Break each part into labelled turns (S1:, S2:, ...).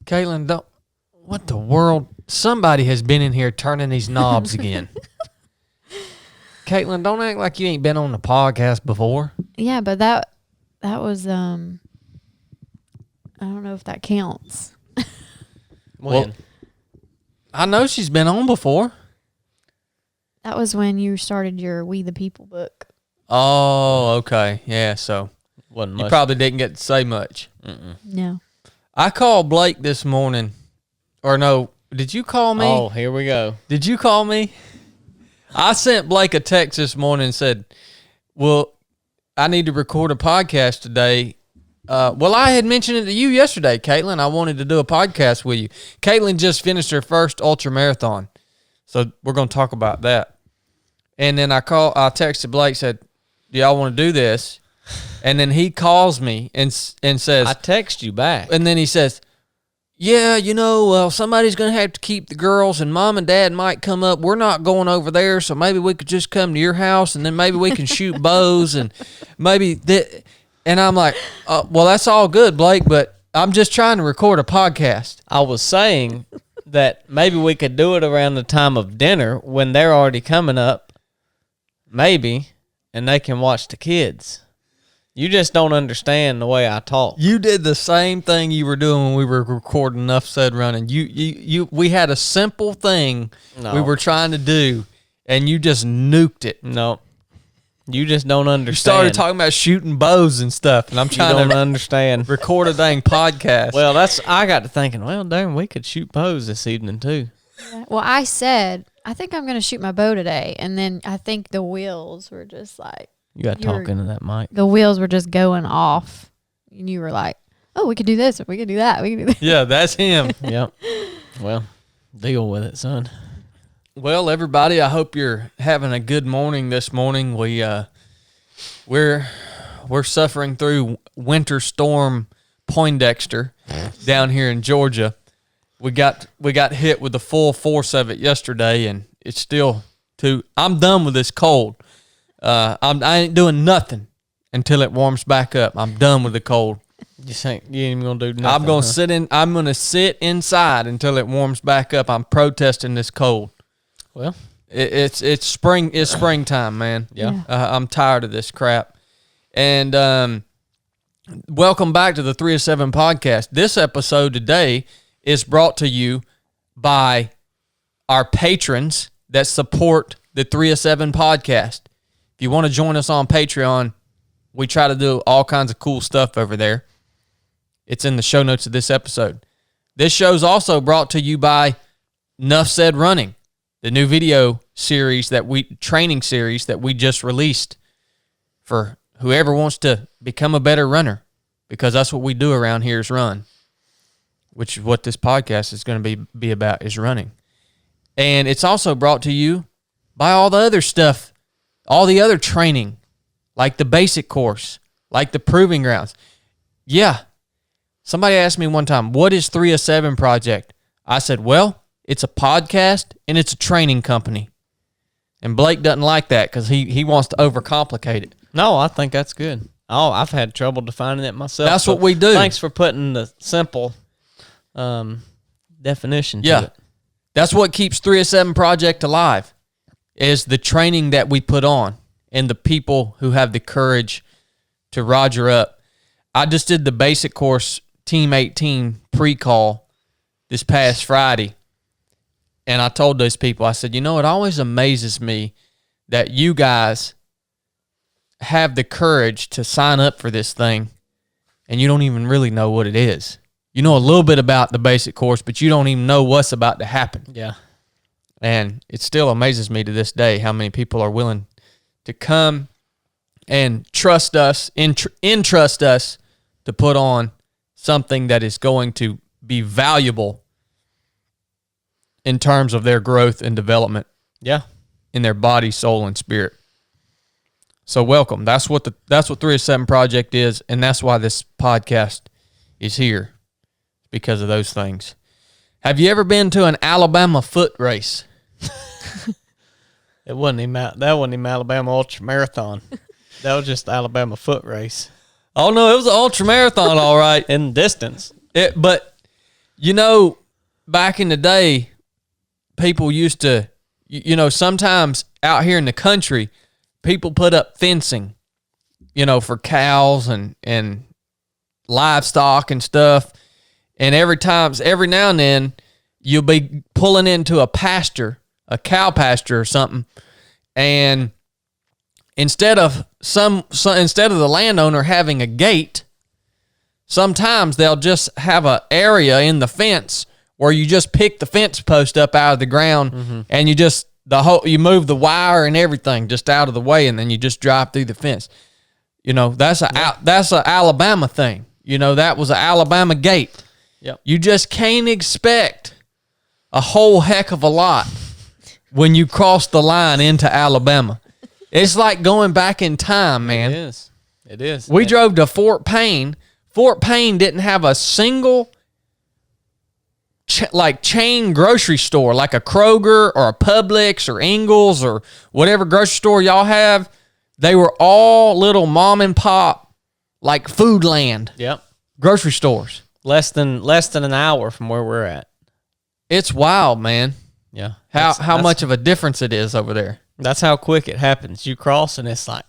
S1: Caitlin, don't. What the world? Somebody has been in here turning these knobs again. Caitlin, don't act like you ain't been on the podcast before.
S2: Yeah, but that was I don't know if that counts.
S1: Well, I know she's been on before.
S2: That was when you started your We the People book.
S1: Oh, okay. Yeah, so
S3: Wasn't much.
S1: you probably didn't get to say much.
S2: No.
S1: I called Blake this morning. Or no, did you call me?
S3: Oh, here we go.
S1: Did you call me? I sent Blake a text this morning and said, well, I need to record a podcast today. Well, I had mentioned it to you yesterday, Caitlin. I wanted to do a podcast with you. Caitlin just finished her first ultramarathon. So we're going to talk about that. And then I texted Blake, said, do y'all want to do this? And then he calls me and says,
S3: I text you back.
S1: and then he says, yeah, somebody's going to have to keep the girls and mom and dad might come up. We're not going over there, so maybe we could just come to your house and then maybe we can shoot bows and maybe that. And I'm like, well, that's all good, Blake, but I'm just trying to record a podcast.
S3: I was saying that maybe we could do it around the time of dinner when they're already coming up, maybe, and they can watch the kids. You just don't understand the way I talk.
S1: You did the same thing you were doing when we were recording Nuff Said running. We had a simple thing we were trying to do, and you just nuked it.
S3: No. You just don't understand.
S1: You started talking about shooting bows and stuff, and I'm trying to
S3: understand.
S1: record a dang podcast.
S3: Well, I got to thinking, well, darn, we could shoot bows this evening too.
S2: Well, I said, I think I'm going to shoot my bow today. And then I think the wheels were just like.
S3: You got to talk into that mic.
S2: The wheels were just going off. And you were like, oh, we could do this. Or we could do that. We could do that.
S1: Yeah, that's him.
S3: Yep. Well, deal with it, son.
S1: Well, everybody, I hope you're having a good morning this morning. We're suffering through Winter Storm Poindexter down here in Georgia. We got hit with the full force of it yesterday, and it's still I'm done with this cold. I ain't doing nothing until it warms back up. I'm done with the cold.
S3: You ain't even gonna do nothing.
S1: I'm gonna sit inside until it warms back up. I'm protesting this cold.
S3: Well,
S1: it's spring. It's springtime, man.
S3: Yeah.
S1: I'm tired of this crap. And welcome back to the 3 of 7 podcast. This episode today is brought to you by our patrons that support the 3 of 7 podcast. If you want to join us on Patreon, we try to do all kinds of cool stuff over there. It's in the show notes of this episode. This show's also brought to you by Nuff Said Running, the new video series training series that we just released for whoever wants to become a better runner, because that's what we do around here is run, which is what this podcast is going to be about, is running. And it's also brought to you by all the other stuff, all the other training, like the basic course, like the proving grounds. Yeah. Somebody asked me one time, what is 3 of 7 Project? I said, well, it's a podcast and it's a training company. And Blake doesn't like that because he wants to overcomplicate it.
S3: no, I think that's good. Oh, I've had trouble defining it myself.
S1: That's what we do.
S3: Thanks for putting the simple definition to it.
S1: That's what keeps 3 of 7 Project alive, is the training that we put on and the people who have the courage to roger up. I just did the basic course Team 18 pre-call this past Friday, and I told those people, I said, it always amazes me that you guys have the courage to sign up for this thing, and you don't even really know what it is. You know a little bit about the basic course, but you don't even know what's about to happen.
S3: Yeah.
S1: And it still amazes me to this day how many people are willing to come and trust us, entrust us to put on something that is going to be valuable in terms of their growth and development.
S3: Yeah.
S1: In their body, soul, and spirit. So welcome. That's what 3 of 7 Project is, and that's why this podcast is here, because of those things. Have you ever been to an Alabama foot race?
S3: That wasn't even Alabama Ultramarathon. That was just the Alabama foot race.
S1: Oh, no, it was an ultramarathon, all right.
S3: In distance.
S1: But You know, back in the day, people used to, sometimes out here in the country, people put up fencing, for cows and livestock and stuff. And every now and then, you'll be pulling into a pasture, a cow pasture or something, and instead of the landowner having a gate, sometimes they'll just have an area in the fence where you just pick the fence post up out of the ground, and you move the wire and everything just out of the way, and then you just drive through the fence. That's a Alabama thing. That was an Alabama gate.
S3: Yep.
S1: You just can't expect a whole heck of a lot when you cross the line into Alabama. It's like going back in time, man.
S3: It is.
S1: We drove to Fort Payne. Fort Payne didn't have a single chain grocery store, like a Kroger or a Publix or Ingles or whatever grocery store y'all have. They were all little mom and pop, like Food Land.
S3: Yep.
S1: Grocery stores.
S3: Less than an hour from where we're at.
S1: It's wild, man.
S3: Yeah.
S1: How much of a difference it is over there.
S3: That's how quick it happens. You cross and it's like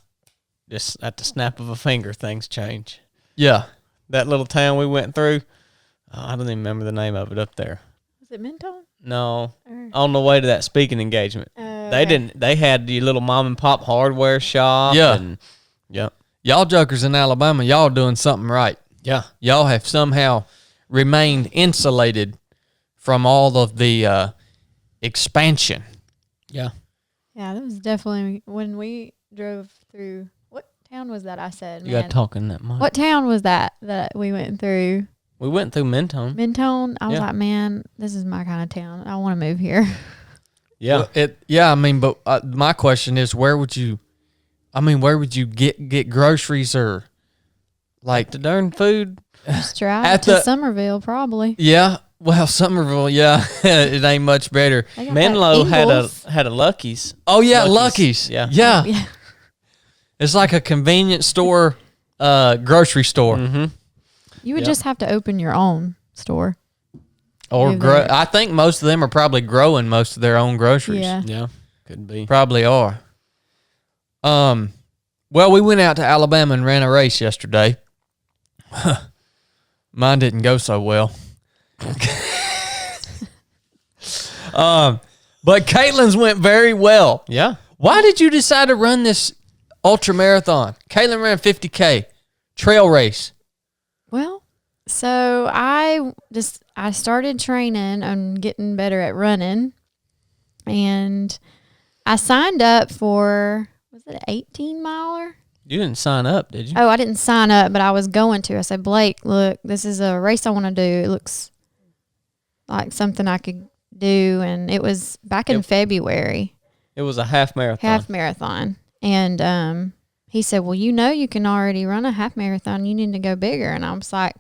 S3: just at the snap of a finger, things change.
S1: Yeah.
S3: That little town we went through, I don't even remember the name of it up there.
S2: Was it Mentone?
S3: No. On the way to that speaking engagement. They had the little mom and pop hardware shop.
S1: Yeah.
S3: And, yep.
S1: Y'all jokers in Alabama, y'all doing something right.
S3: Yeah.
S1: Y'all have somehow remained insulated from all of the expansion.
S3: Yeah.
S2: Yeah, that was definitely when we drove through. What town was that? I said,
S3: You got talking that much.
S2: What town was that we went through?
S3: We went through Mentone.
S2: Mentone. I was
S3: Yeah.
S2: like, man, this is my kind of town. I want to move here.
S3: Yeah.
S1: But my question is, where would you get groceries or like
S3: The darn food.
S2: Just drive
S1: At
S2: to
S1: the-
S2: Somerville, probably.
S1: Yeah, well, Somerville, yeah, it ain't much better.
S2: They got
S3: Menlo
S2: that
S3: had a
S2: Ingles.
S3: Lucky's.
S1: Oh yeah,
S3: Lucky's,
S1: Lucky's.
S3: yeah.
S1: Yeah.
S2: Yeah.
S1: It's like a convenience store, grocery store,
S3: Mm-hmm.
S2: You would
S3: Yep.
S2: just have to open your own store.
S1: or
S2: Move
S1: grow.
S2: there.
S1: I think most of them are probably growing most of their own groceries.
S2: Yeah.
S3: Yeah. Could be.
S1: Probably are. Well, we went out to Alabama and ran a race yesterday. Mine didn't go so well. But Caitlin's went very well.
S3: Yeah.
S1: Why did you decide to run this ultramarathon? Caitlin ran 50K trail race.
S2: Well, so I started training and getting better at running, and I signed up for, was it an 18 miler?
S3: You didn't sign up, did you?
S2: Oh, I didn't sign up, but I was going to. I said, Blake, look, this is a race I want to do. It looks like something I could do, and it was back in
S3: Yep.
S2: February.
S3: It was a half marathon.
S2: Half marathon. And he said, well, you can already run a half marathon. You need to go bigger. And I was like,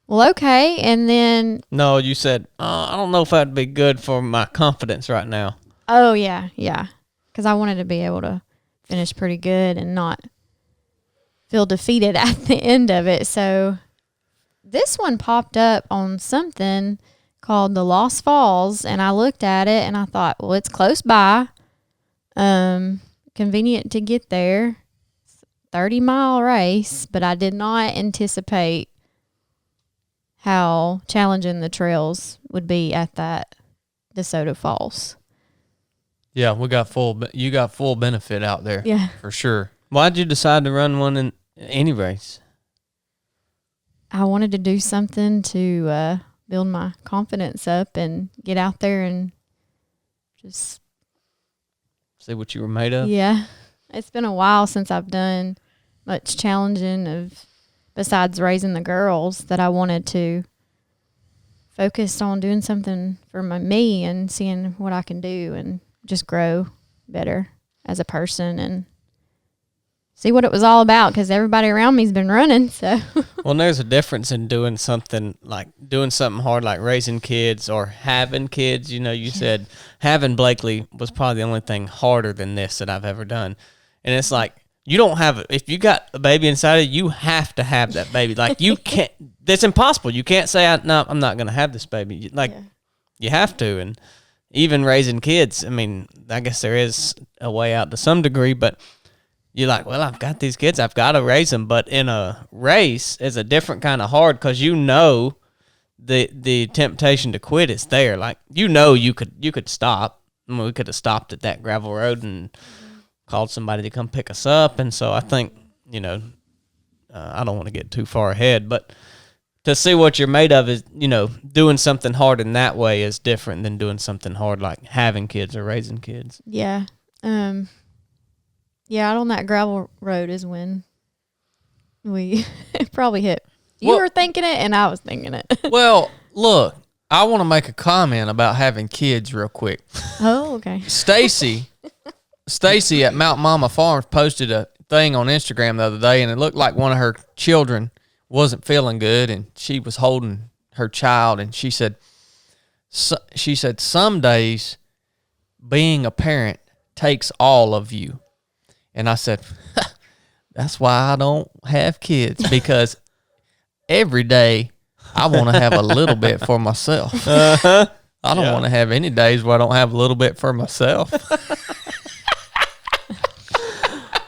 S2: well, okay. And then,
S3: No, you said, I don't know if that'd be good for my confidence right now.
S2: oh, yeah. Because I wanted to be able to finish pretty good and not feel defeated at the end of it. So this one popped up on something called the Lost Falls. And I looked at it and I thought, well, it's close by. Convenient to get there. 30-mile race, but I did not anticipate how challenging the trails would be at that DeSoto Falls.
S1: Yeah, you got full benefit out there.
S2: Yeah.
S1: For sure.
S3: Why'd you decide to run one in any race?
S2: I wanted to do something to build my confidence up and get out there and just,
S3: See what you were made of?
S2: yeah. It's been a while since I've done much challenging besides raising the girls, that I wanted to focus on doing something for me and seeing what I can do and just grow better as a person and see what it was all about, because everybody around me's been running. So
S3: Well, there's a difference in doing something hard like raising kids or having kids. You said having Blakely was probably the only thing harder than this that I've ever done. And it's like You don't have it. If you got a baby inside of you, you have to have that baby. Like, you can't, that's impossible. You can't say, no, I'm not going to have this baby. Like, you have to. And even raising kids, I mean, I guess there is a way out to some degree, but you're like, well, I've got these kids. I've got to raise them. But in a race, it's a different kind of hard because you know the temptation to quit is there. Like, you know you could stop. I mean, we could have stopped at that gravel road and called somebody to come pick us up. And so I think, I don't want to get too far ahead, but to see what you're made of is, doing something hard in that way is different than doing something hard like having kids or raising kids.
S2: Yeah. Out on that gravel road is when we probably hit. You were thinking it and I was thinking it.
S1: Well, look, I want to make a comment about having kids real quick.
S2: Oh, okay.
S1: Stacy at Mount Mama Farms posted a thing on Instagram the other day, and it looked like one of her children wasn't feeling good, and she was holding her child, and she said, some days being a parent takes all of you. And I said, that's why I don't have kids, because every day I want to have a little bit for myself. I don't want to have any days where I don't have a little bit for myself.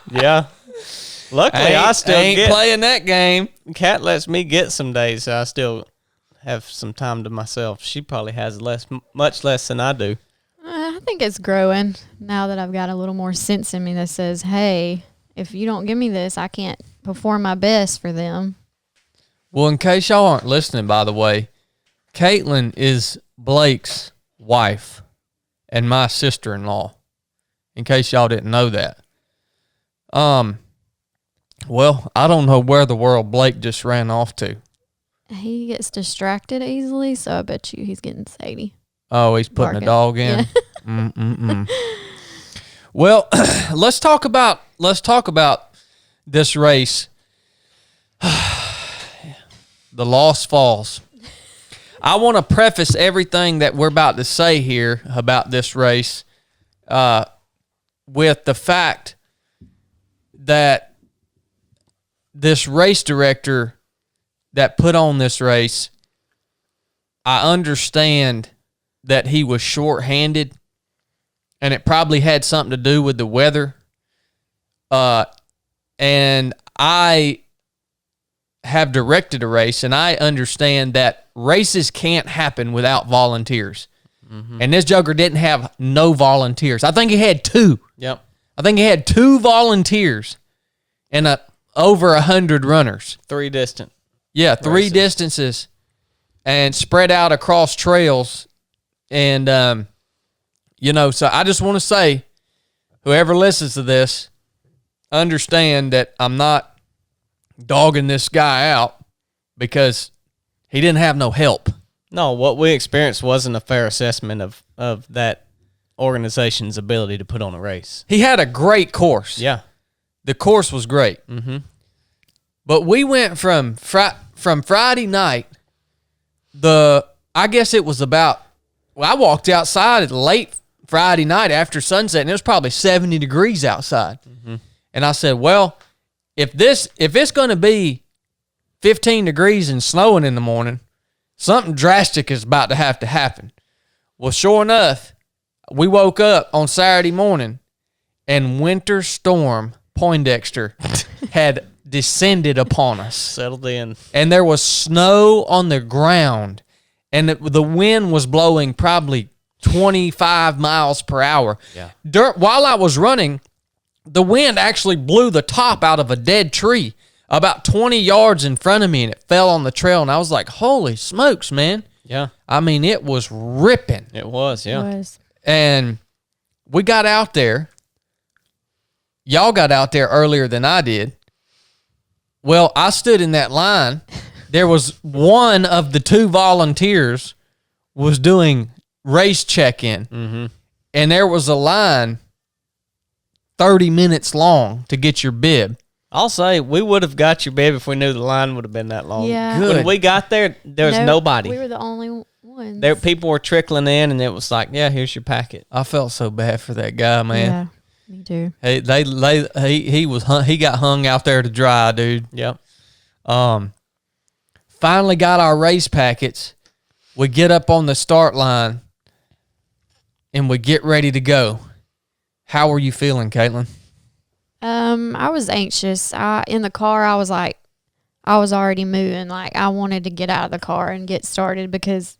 S3: Yeah. Luckily, I still
S1: ain't playing that game.
S3: Kat lets me get some days, so I still have some time to myself. She probably has much less than I do.
S2: I think it's growing now that I've got a little more sense in me that says, hey, if you don't give me this, I can't perform my best for them.
S1: Well, in case y'all aren't listening, by the way, Caitlin is Blake's wife and my sister-in-law, in case y'all didn't know that. Well, I don't know where the world Blake just ran off to.
S2: He gets distracted easily, so I bet you he's getting Sadie.
S1: Oh, he's putting
S2: Barking.
S1: a dog in. Yeah. Well, let's talk about this race. The Lost Falls. I want to preface everything that we're about to say here about this race with the fact that this race director that put on this race, I understand that he was short-handed, and it probably had something to do with the weather. And I have directed a race, and I understand that races can't happen without volunteers. Mm-hmm. And this joker didn't have no volunteers. I think he had 2.
S3: Yep.
S1: I think he had 2 volunteers and over 100 runners.
S3: 3 distant.
S1: Yeah, 3 distances and spread out across trails. And, so I just want to say, whoever listens to this, understand that I'm not dogging this guy out because he didn't have no help.
S3: No, what we experienced wasn't a fair assessment of that organization's ability to put on a race.
S1: He had a great course.
S3: Yeah.
S1: The course was great.
S3: Mm-hmm.
S1: But we went from Friday night, I guess it was about, I walked outside at late Friday night after sunset, and it was probably 70 degrees outside. Mm-hmm. And I said, well, if it's going to be 15 degrees and snowing in the morning, something drastic is about to happen. Well, sure enough, we woke up on Saturday morning, and Winter Storm Poindexter had descended upon us.
S3: Settled in. And
S1: there was snow on the ground, and the wind was blowing probably 25 miles per hour.
S3: Yeah.
S1: While I was running, the wind actually blew the top out of a dead tree about 20 yards in front of me, and it fell on the trail, and I was like, holy smokes, man.
S3: Yeah.
S1: I mean, it was ripping.
S3: It was, yeah.
S2: It was.
S1: And we got out there. Y'all got out there earlier than I did. Well, I stood in that line. There was one of the 2 volunteers was doing race check-in.
S3: Mm-hmm.
S1: And there was a line 30 minutes long to get your bib.
S3: I'll say we would have got your bib if we knew the line would have been that long.
S2: Yeah.
S1: Good.
S3: When we got there was nobody.
S2: We were the only ones.
S3: People were trickling in, and it was like, yeah, here's your packet.
S1: I felt so bad for that guy, man.
S2: Me too.
S1: He got hung out there to dry, dude.
S3: Yep.
S1: Finally got our race packets. We get up on the start line, and we get ready to go. How were you feeling, Caitlin?
S2: I was anxious. In the car, I was already moving. Like, I wanted to get out of the car and get started because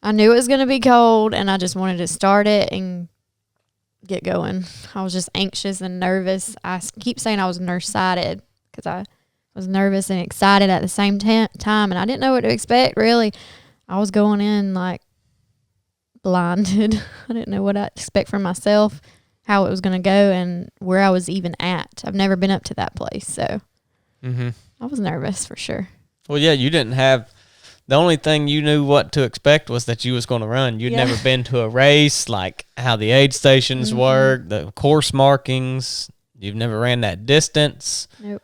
S2: I knew it was going to be cold, and I just wanted to start it and get going. I was just anxious and nervous. I keep saying I was nearsighted because I was nervous and excited at the same time, and I didn't know what to expect, really. I was going in, like, blinded. I didn't know what I'd expect from myself, how it was going to go, and where I was even at. I've never been up to that place, so I was nervous for sure.
S3: Well, yeah, you didn't have – the only thing you knew what to expect was that you was going to run. You'd never been to a race, like how the aid stations work, the course markings. You've never ran that distance.
S2: Nope.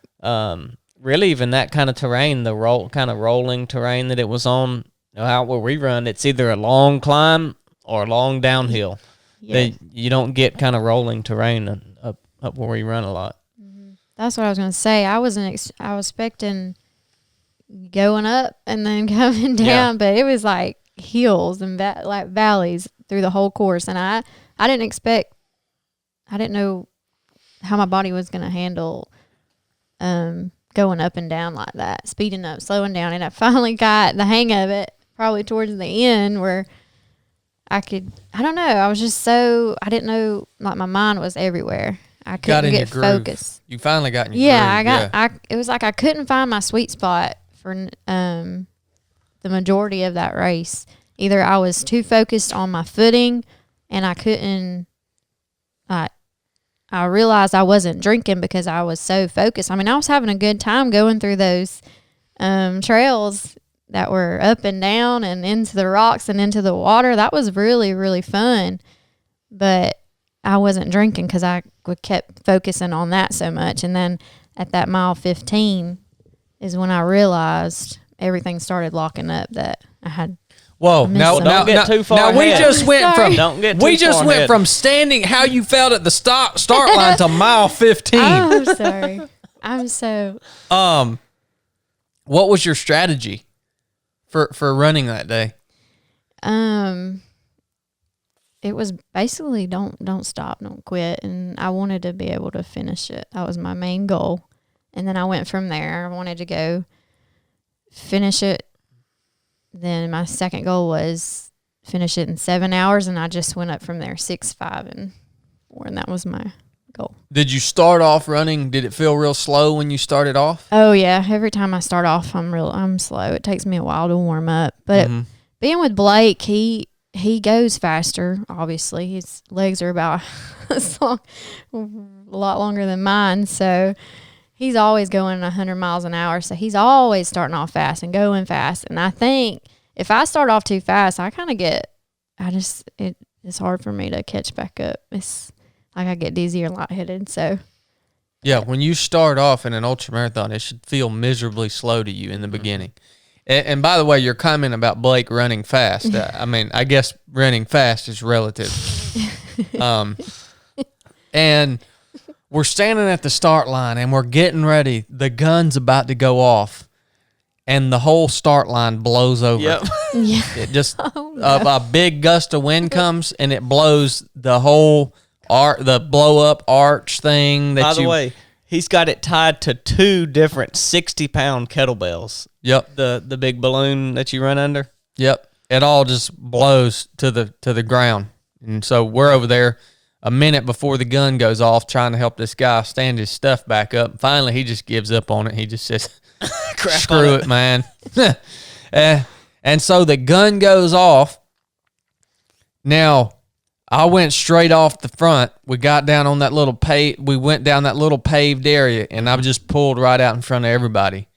S3: Really, even that kind of terrain, the rolling terrain that it was on, out where we run, it's either a long climb or a long downhill.
S2: Yeah.
S3: You don't get kind of rolling terrain up where we run a lot.
S2: That's what I was going to say. I was expecting going up and then coming down, but it was like hills and like valleys through the whole course. And I didn't know how my body was going to handle going up and down like that, speeding up, slowing down. And I finally got the hang of it probably towards the end where I don't know. I was just I didn't know, like my mind was everywhere. I couldn't get focused.
S1: You finally got in your groove.
S2: It was like I couldn't find my sweet spot for the majority of that race. Either I was too focused on my footing and I couldn't, I realized I wasn't drinking because I was so focused. I mean, I was having a good time going through those trails that were up and down and into the rocks and into the water. That was really, really fun. But I wasn't drinking because I kept focusing on that so much. And then at that mile 15 is when I realized everything started locking up that I had.
S1: Whoa!
S3: Don't get too far ahead.
S1: We just went from
S3: from
S1: standing how you felt at the start line to mile 15.
S2: I'm sorry. I'm so.
S1: What was your strategy for running that day?
S2: It was basically don't stop, don't quit, and I wanted to be able to finish it. That was my main goal, and then I went from there. I wanted to go finish it. Then my second goal was finish it in 7 hours, and I just went up from there 6, 5, and 4, and that was my goal.
S1: Did you start off running? Did it feel real slow when you started off?
S2: Oh yeah, every time I start off, I'm slow. It takes me a while to warm up, but being with Blake, he goes faster. Obviously, his legs are about a lot longer than mine, so he's always going 100 miles an hour. So he's always starting off fast and going fast. And I think if I start off too fast, I kind of it's hard for me to catch back up. It's like I get dizzy or lightheaded. So
S1: yeah, when you start off in an ultramarathon, it should feel miserably slow to you in the beginning. And by the way, your comment about Blake running fast, I mean, I guess running fast is relative. And we're standing at the start line and we're getting ready. The gun's about to go off and the whole start line blows over.
S3: Yep.
S2: yeah,
S1: It just, a big gust of wind comes and it blows the whole the blow up arch thing.
S3: By the way, he's got it tied to 2 different 60-pound kettlebells.
S1: Yep.
S3: The big balloon that you run under.
S1: Yep. It all just blows to the ground. And so we're over there a minute before the gun goes off trying to help this guy stand his stuff back up. And finally, he just gives up on it. He just says, screw it, man. And so the gun goes off. Now, I went straight off the front. We got down on that little we went down that little paved area, and I just pulled right out in front of everybody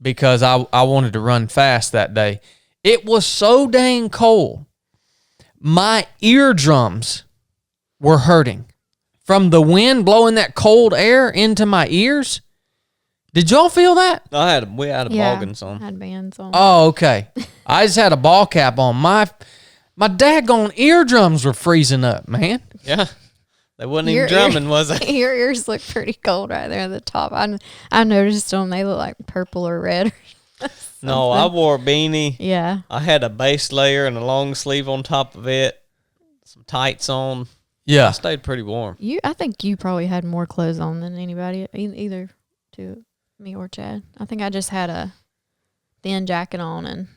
S1: because I wanted to run fast that day. It was so dang cold. My eardrums were hurting from the wind blowing that cold air into my ears. Did y'all feel that?
S3: We had boggins on.
S2: I had bands on.
S1: Oh, okay. I just had a ball cap on. My daggone eardrums were freezing up, man.
S3: Yeah. They wasn't even drumming, was they?
S2: Your ears look pretty cold right there at the top. I noticed them. They look like purple or red.
S3: No, I wore a beanie.
S2: Yeah.
S3: I had a base layer and a long sleeve on top of it, some tights on.
S1: Yeah.
S3: I stayed pretty warm.
S2: I think you probably had more clothes on than anybody, either to me or Chad. I think I just had a thin jacket on, and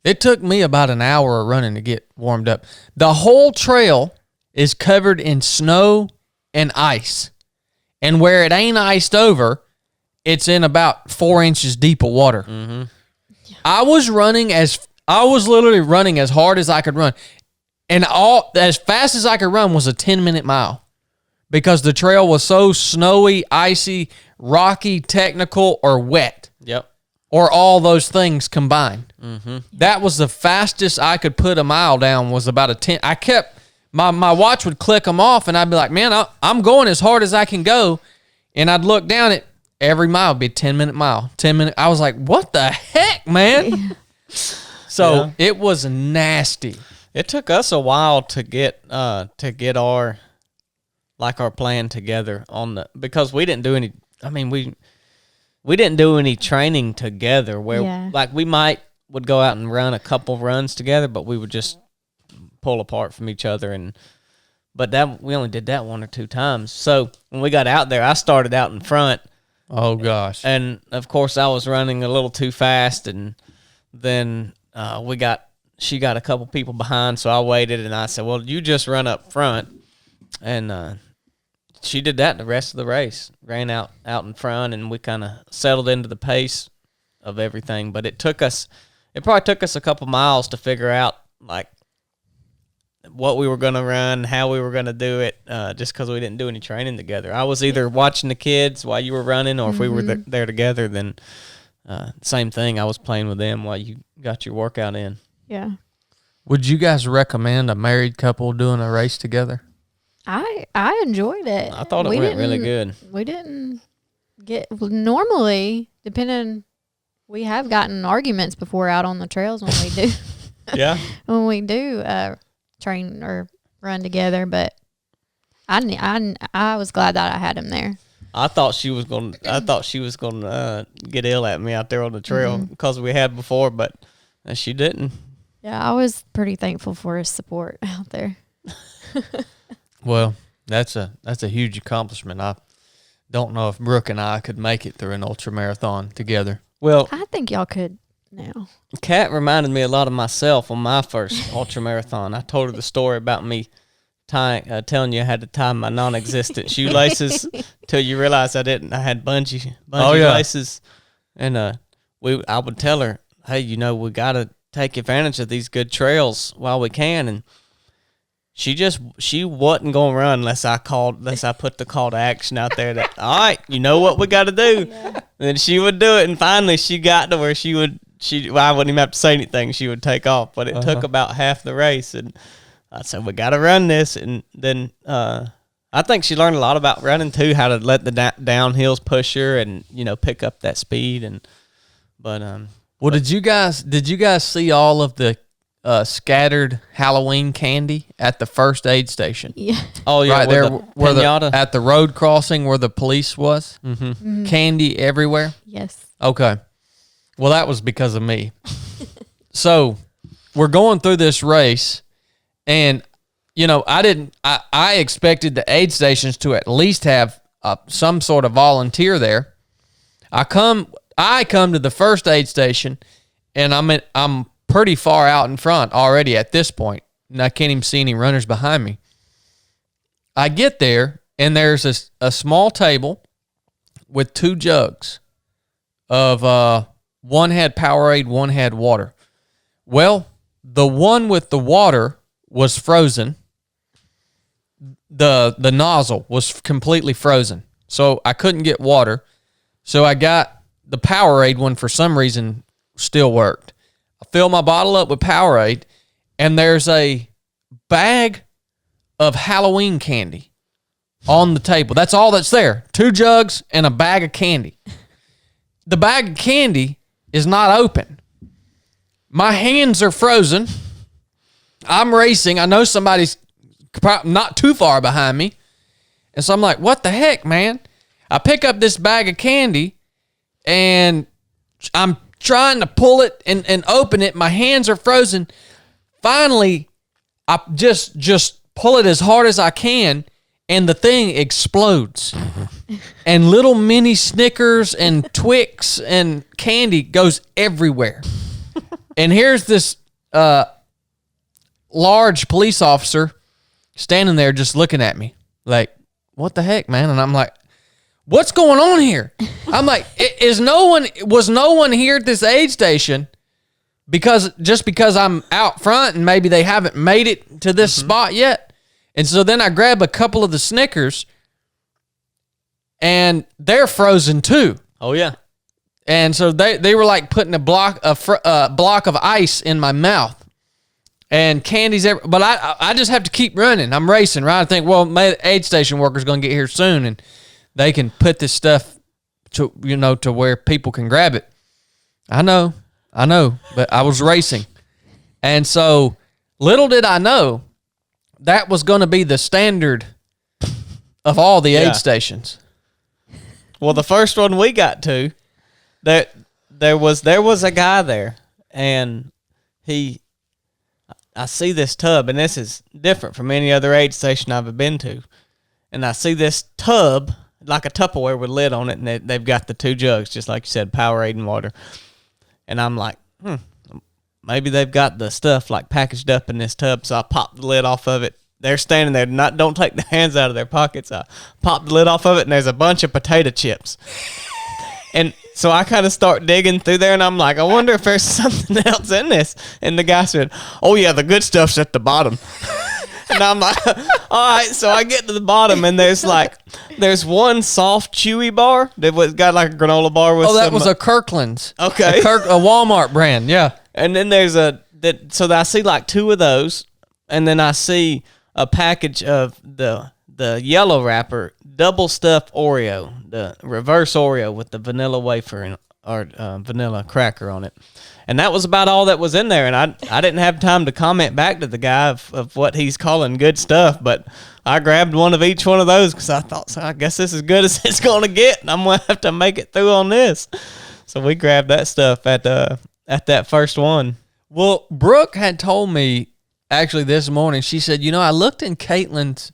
S1: It took me about an hour of running to get warmed up. The whole trail is covered in snow and ice. And where it ain't iced over, it's in about 4 inches deep of water.
S3: Mm-hmm.
S1: I was literally running as hard as I could run. And as fast as I could run was a 10-minute mile because the trail was so snowy, icy, rocky, technical, or wet.
S3: Yep.
S1: Or all those things combined.
S3: Mm-hmm.
S1: That was the fastest I could put a mile down was about a 10. I kept, my watch would click them off and I'd be like, man, I'm going as hard as I can go. And I'd look down at every mile would be a 10-minute mile. 10 minute. I was like, what the heck, man? So it was nasty.
S3: It took us a while to get our plan together because we didn't do any. I mean, we didn't do any training together where like we would go out and run a couple runs together, but we would just pull apart from each other but that we only did that 1 or 2 times. So when we got out there, I started out in front.
S1: Oh gosh.
S3: And of course I was running a little too fast, and then she got a couple people behind, so I waited and I said, well, you just run up front. And she did that the rest of the race, ran out in front, and we kind of settled into the pace of everything. But it probably took us a couple miles to figure out like what we were going to run, how we were going to do it, just because we didn't do any training together. I was either watching the kids while you were running, or if we were there together, then same thing. I was playing with them while you got your workout in.
S2: yeah.
S1: Would you guys recommend a married couple doing a race together?
S2: I enjoyed it.
S3: I thought it went really good.
S2: We didn't normally, we have gotten arguments before out on the trails when we do.
S3: Yeah.
S2: When we do train or run together, but I was glad that I had him there.
S3: I thought she was going to get ill at me out there on the trail because we had before, but she didn't.
S2: Yeah, I was pretty thankful for his support out there.
S1: Well, that's a huge accomplishment. I don't know if Brooke and I could make it through an ultramarathon together.
S3: Well,
S2: I think y'all could now.
S3: Kat reminded me a lot of myself on my first ultramarathon. I told her the story about me telling you I had to tie my non-existent shoelaces till you realize I didn't. I had bungee laces, and I would tell her, hey, we got to take advantage of these good trails while we can, and she wasn't going to run unless I put the call to action out there that, all right, you know what we got to do. And then she would do it. And finally she got to where I wouldn't even have to say anything. She would take off, but it took about half the race. And I said, we got to run this. And then, I think she learned a lot about running too, how to let the downhills push her and, pick up that speed. Well,
S1: did you guys see all of the scattered Halloween candy at the first aid station?
S2: Yeah.
S3: Oh yeah,
S1: right there at the road crossing where the police was. Mm-hmm. Candy everywhere.
S2: Yes.
S1: Okay. Well, that was because of me. So we're going through this race, and I expected the aid stations to at least have some sort of volunteer there. I come to the first aid station, and I'm pretty far out in front already at this point, and I can't even see any runners behind me. I get there, and there's a small table with 2 jugs of one had Powerade, one had water. Well, the one with the water was frozen. The nozzle was completely frozen, so I couldn't get water. So I got the Powerade one, for some reason, still worked. I fill my bottle up with Powerade, and there's a bag of Halloween candy on the table. That's all that's there. 2 jugs and a bag of candy. The bag of candy is not open. My hands are frozen. I'm racing. I know somebody's not too far behind me. And so I'm like, what the heck, man? I pick up this bag of candy, and I'm trying to pull it and open it. My hands are frozen. Finally, I just pull it as hard as I can, and the thing explodes. And little mini Snickers and Twix and candy goes everywhere. And here's this large police officer standing there just looking at me like, what the heck, man? And I'm like, what's going on here? I'm like, was no one here at this aid station because I'm out front and maybe they haven't made it to this spot yet? And so then I grab a couple of the Snickers, and they're frozen too.
S3: Oh yeah.
S1: And so they were like putting a block of ice in my mouth, and candy's but I just have to keep running. I'm racing, right? I think, well, the aid station worker's going to get here soon, and they can put this stuff to where people can grab it. I know, but I was racing. And so little did I know that was going to be the standard of all the aid stations.
S3: Well, the first one we got to, there was a guy there, and I see this tub, and this is different from any other aid station I've been to. And I see this tub, like a Tupperware with a lid on it, and they've got the two jugs, just like you said, Powerade and water. And I'm like, maybe they've got the stuff like packaged up in this tub. So I pop the lid off of it. They're standing there, don't take their hands out of their pockets. I pop the lid off of it, and there's a bunch of potato chips. And so I kind of start digging through there, and I'm like, I wonder if there's something else in this. And the guy said, oh, yeah, the good stuff's at the bottom. And I'm like, all right. So I get to the bottom, and there's one soft, chewy bar that got like a granola bar with
S1: that was a Kirkland's.
S3: Okay.
S1: A Walmart brand, yeah.
S3: And then there's so I see like two of those, and then I see a package of the yellow wrapper, double stuffed Oreo, the reverse Oreo with the vanilla wafer or vanilla cracker on it. And that was about all that was in there. And I didn't have time to comment back to the guy of what he's calling good stuff, but I grabbed one of each one of those because I thought, so I guess this is as good as it's going to get, and I'm going to have to make it through on this. So we grabbed that stuff at that first one.
S1: Well, Brooke had told me actually this morning, she said, I looked in Caitlin's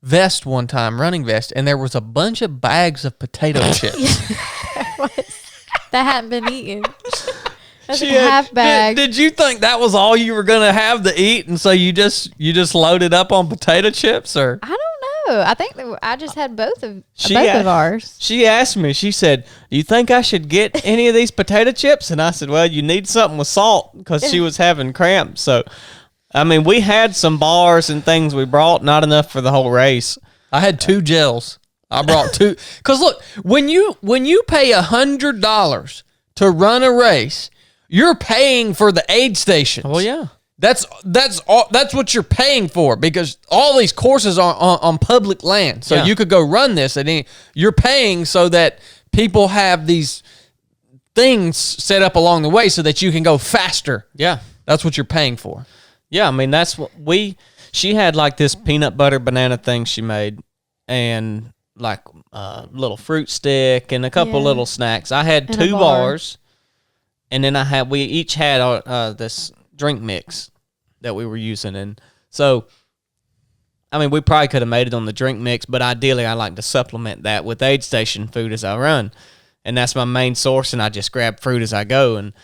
S1: vest one time, running vest, and there was a bunch of bags of potato chips.
S2: That hadn't been eaten. That's a half bag.
S1: Did you think that was all you were going to have to eat, and so you just loaded up on potato chips, or?
S2: I don't know. I think I just had both of ours.
S3: She asked me, she said, do you think I should get any of these potato chips? And I said, well, you need something with salt, because she was having cramps. So, I mean, we had some bars and things we brought, not enough for the whole race.
S1: I had 2 gels. I brought 2. Because look, when you pay $100 to run a race, you're paying for the aid stations.
S3: Well, yeah.
S1: That's what you're paying for, because all these courses are on public land. So you could go run this, and you're paying so that people have these things set up along the way so that you can go faster.
S3: Yeah.
S1: That's what you're paying for.
S3: Yeah, I mean, that's what she had like this peanut butter banana thing she made, and like a little fruit stick and a couple little snacks. I had and 2 bars, and then we each had this drink mix that we were using. And so, I mean, we probably could have made it on the drink mix, but ideally I like to supplement that with aid station food as I run. And that's my main source, and I just grab fruit as I go. And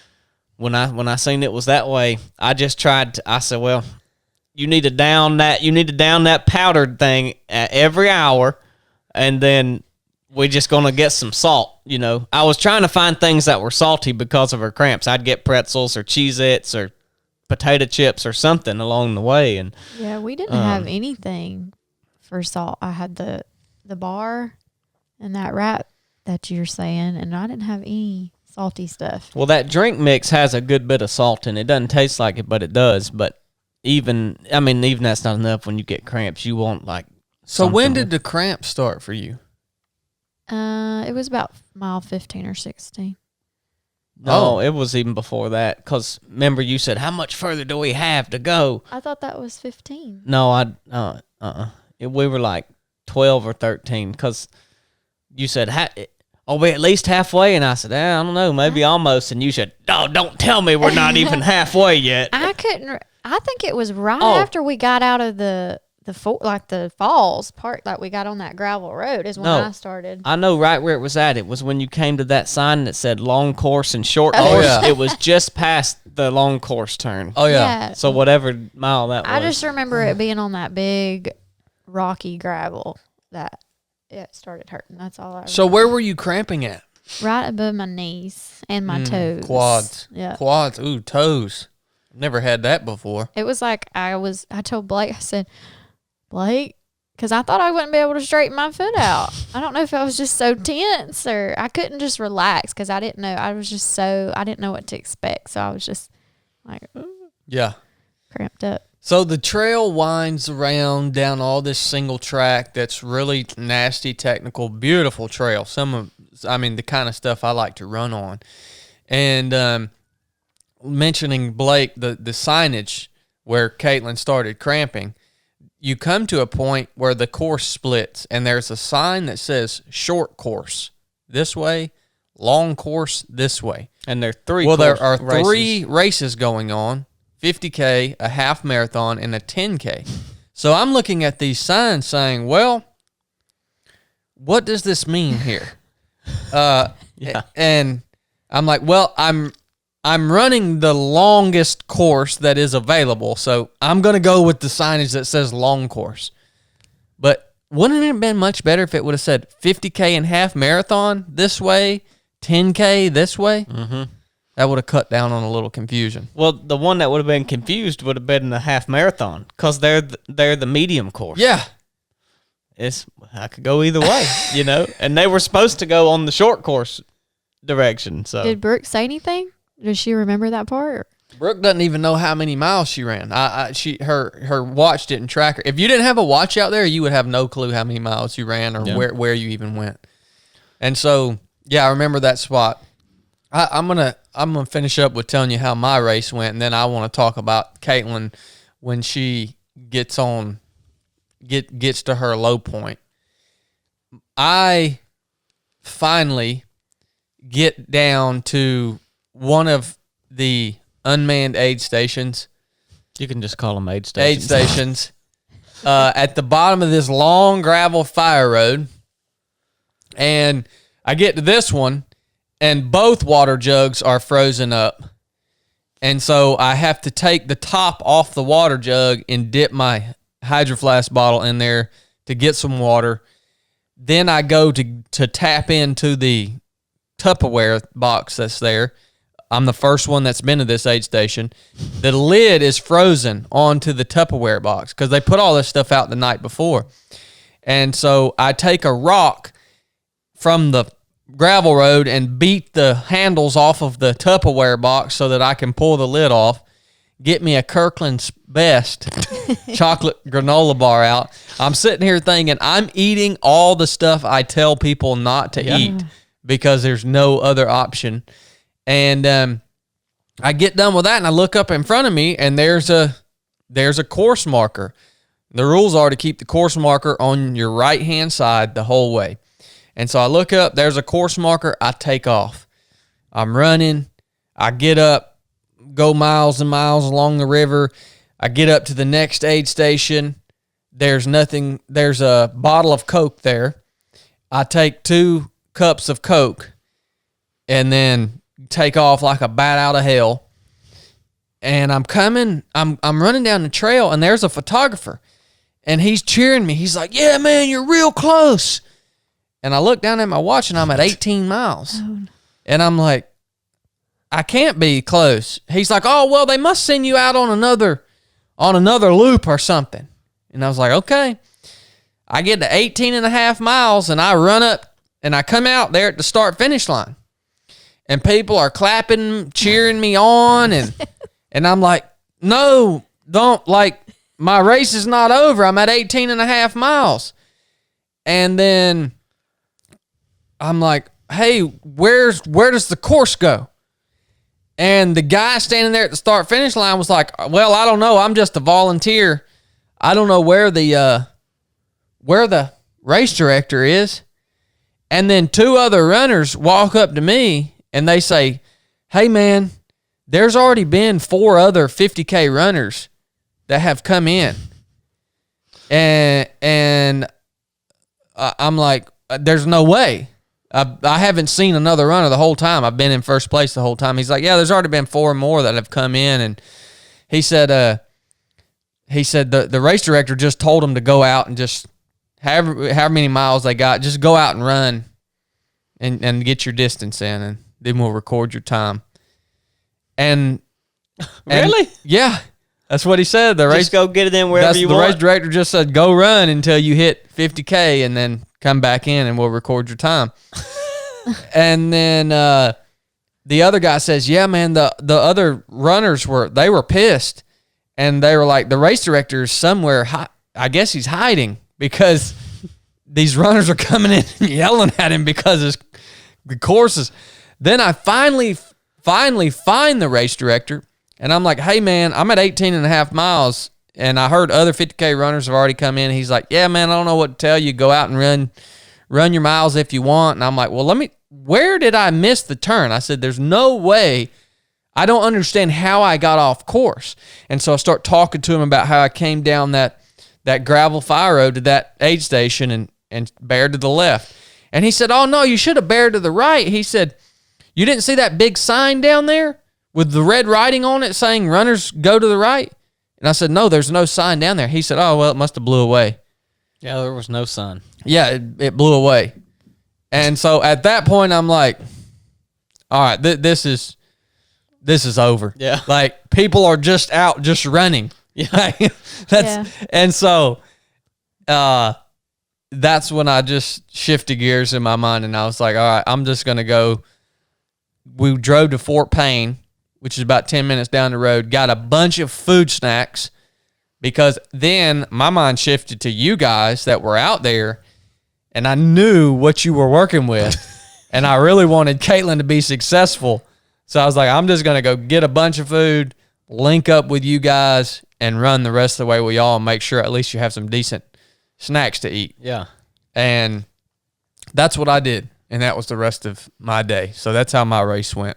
S3: when I seen it was that way, I just I said, well, you need to down that powdered thing at every hour, and then we're just going to get some salt, I was trying to find things that were salty because of her cramps. I'd get pretzels or Cheez-Its or potato chips or something along the way. And
S2: yeah, we didn't have anything for salt. I had the bar and that wrap that you're saying, and I didn't have any salty stuff.
S3: Well, that drink mix has a good bit of salt in it. It doesn't taste like it, but it does. But even that's not enough when you get cramps. You want like
S1: So when did the cramps start for you?
S2: It was about mile 15 or 16.
S3: No, it was even before that. Because remember, you said, how much further do we have to go?
S2: I thought that was 15.
S3: No, we were like 12 or 13 because you said, are we at least halfway? And I said, I don't know, maybe almost. And you said, no, don't tell me we're not even halfway yet.
S2: I think it was right after we got out of the falls part, like we got on that gravel road is when I started.
S3: I know right where it was at. It was when you came to that sign that said long course and short course.
S1: Yeah.
S3: It was just past the long course turn.
S1: Oh, yeah.
S3: So whatever mile that was.
S2: I just remember it being on that big rocky gravel that it started hurting. That's all I remember.
S1: So where were you cramping at?
S2: Right above my knees and my toes.
S1: Quads.
S2: Yeah.
S1: Quads. Ooh, toes. Never had that before.
S2: It was like I told Blake, I said, Blake, because I thought I wouldn't be able to straighten my foot out. I don't know if I was just so tense or I couldn't just relax because I didn't know. I didn't know what to expect. So I was just like,
S1: Yeah.
S2: cramped up.
S1: So the trail winds around down all this single track that's really nasty, technical, beautiful trail. The kind of stuff I like to run on. And mentioning Blake, the signage where Caitlin started cramping, you come to a point where the course splits, and there's a sign that says short course this way, long course this way.
S3: And there are
S1: there are three races going on, 50K, a half marathon, and a 10K. So I'm looking at these signs saying, well, what does this mean here?
S3: Yeah.
S1: And I'm like, well, I'm running the longest course that is available, so I'm going to go with the signage that says long course. But wouldn't it have been much better if it would have said 50K and half marathon this way, 10K this way? Mm-hmm. That would have cut down on a little confusion.
S3: Well, the one that would have been confused would have been the half marathon because they're the medium course.
S1: Yeah.
S3: I could go either way, and they were supposed to go on the short course direction. So
S2: Did Brooke say anything? Does she remember that part?
S1: Brooke doesn't even know how many miles she ran. Her watch didn't track her. If you didn't have a watch out there, you would have no clue how many miles you ran or where you even went. And so, yeah, I remember that spot. I'm gonna finish up with telling you how my race went, and then I want to talk about Caitlin when she gets to her low point. I finally get down to one of the unmanned aid stations.
S3: You can just call them aid stations.
S1: Aid stations. At the bottom of this long gravel fire road. And I get to this one, and both water jugs are frozen up. And so I have to take the top off the water jug and dip my Hydro Flask bottle in there to get some water. Then I go to tap into the Tupperware box that's there. I'm the first one that's been to this aid station. The lid is frozen onto the Tupperware box because they put all this stuff out the night before. And so I take a rock from the gravel road and beat the handles off of the Tupperware box so that I can pull the lid off, get me a Kirkland's Best chocolate granola bar out. I'm sitting here thinking I'm eating all the stuff I tell people not to eat because there's no other option. And I get done with that, and I look up in front of me, and there's a course marker. The rules are to keep the course marker on your right-hand side the whole way. And so I look up, there's a course marker, I take off. I'm running, I get up, go miles and miles along the river. I get up to the next aid station. There's nothing, there's a bottle of Coke there. I take 2 cups of Coke and then take off like a bat out of hell. And I'm running down the trail, and there's a photographer, and he's cheering me. He's like, yeah, man, you're real close. And I look down at my watch, and I'm at 18 miles. Oh. And I'm like, I can't be close. He's like, oh, well, they must send you out on another loop or something. And I was like, okay. I get to 18 and a half miles, and I run up, and I come out there at the start-finish line. And people are clapping, cheering me on, and I'm like, no, don't, like, my race is not over. I'm at 18 and a half miles. And then I'm like, hey, where does the course go? And the guy standing there at the start-finish line was like, well, I don't know. I'm just a volunteer. I don't know where the race director is. And then 2 other runners walk up to me and they say, hey, man, there's already been 4 other 50K runners that have come in. And I'm like, there's no way. I haven't seen another runner the whole time. I've been in first place the whole time. He's like, yeah, there's already been 4 more that have come in. And he said the race director just told him to go out and just however many miles they got, just go out and run and get your distance in, and then we'll record your time. And
S3: Really?
S1: Yeah. That's what he said.
S3: Just go get it in wherever you want.
S1: The race director just said, go run until you hit 50K and then come back in and we'll record your time. And then the other guy says, yeah, man, the other runners were pissed. And they were like, the race director is somewhere, I guess he's hiding because these runners are coming in and yelling at him because the courses. Then I finally find the race director, and I'm like, hey, man, I'm at 18 and a half miles, and I heard other 50K runners have already come in. He's like, yeah, man, I don't know what to tell you. Go out and run your miles if you want. And I'm like, well, where did I miss the turn? I said, there's no way. I don't understand how I got off course. And so I start talking to him about how I came down that gravel fire road to that aid station and bared to the left. And he said, oh, no, you should have bared to the right. He said, you didn't see that big sign down there with the red writing on it saying runners go to the right? And I said, no, there's no sign down there. He said, oh, well, it must have blew away.
S3: Yeah, there was no sign.
S1: Yeah, it blew away. And so at that point, I'm like, all right, this is over.
S3: Yeah.
S1: Like, people are just out, just running.
S3: Yeah.
S1: And so that's when I just shifted gears in my mind, and I was like, all right, I'm just going to go. We drove to Fort Payne, which is about 10 minutes down the road, got a bunch of food snacks, because then my mind shifted to you guys that were out there, and I knew what you were working with, and I really wanted Caitlin to be successful. So I was like, I'm just going to go get a bunch of food, link up with you guys, and run the rest of the way with y'all and make sure at least you have some decent snacks to eat.
S3: Yeah.
S1: And that's what I did. And that was the rest of my day. So that's how my race went.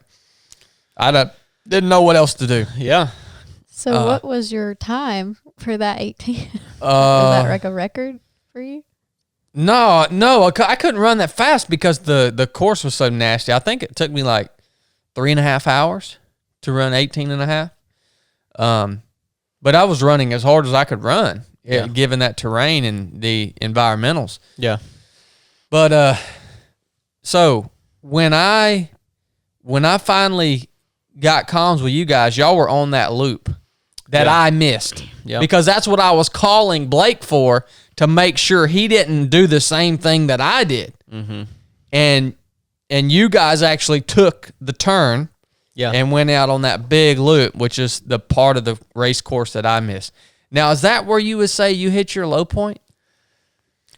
S1: I didn't know what else to do.
S3: Yeah.
S2: So what was your time for that 18? Is that like a record for you?
S1: No, I couldn't run that fast because the course was so nasty. I think it took me like 3.5 hours to run 18 and a half. But I was running as hard as I could run, given that terrain and the environmentals.
S3: Yeah.
S1: But so when I finally got comms with you guys, y'all were on that loop that I missed.
S3: Yeah.
S1: Because that's what I was calling Blake for, to make sure he didn't do the same thing that I did.
S3: Mm-hmm.
S1: And you guys actually took the turn and went out on that big loop, which is the part of the race course that I missed. Now, is that where you would say you hit your low point?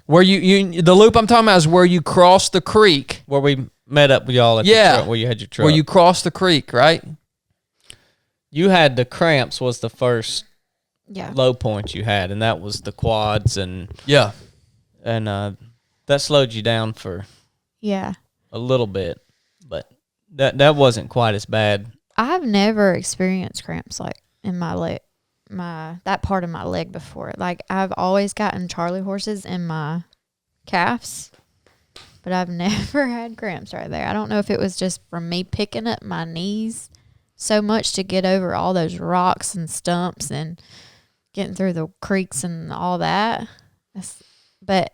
S1: Where you the loop I'm talking about is where you crossed the creek.
S3: Where we met up with y'all at the truck, where you had your truck.
S1: Where you crossed the creek, right?
S3: You had the cramps was the first low point you had, and that was the quads and that slowed you down for a little bit, but that wasn't quite as bad.
S2: I've never experienced cramps like in my leg, that part of my leg before. Like, I've always gotten Charlie horses in my calves, but I've never had cramps right there. I don't know if it was just from me picking up my knees so much to get over all those rocks and stumps and getting through the creeks and all that. But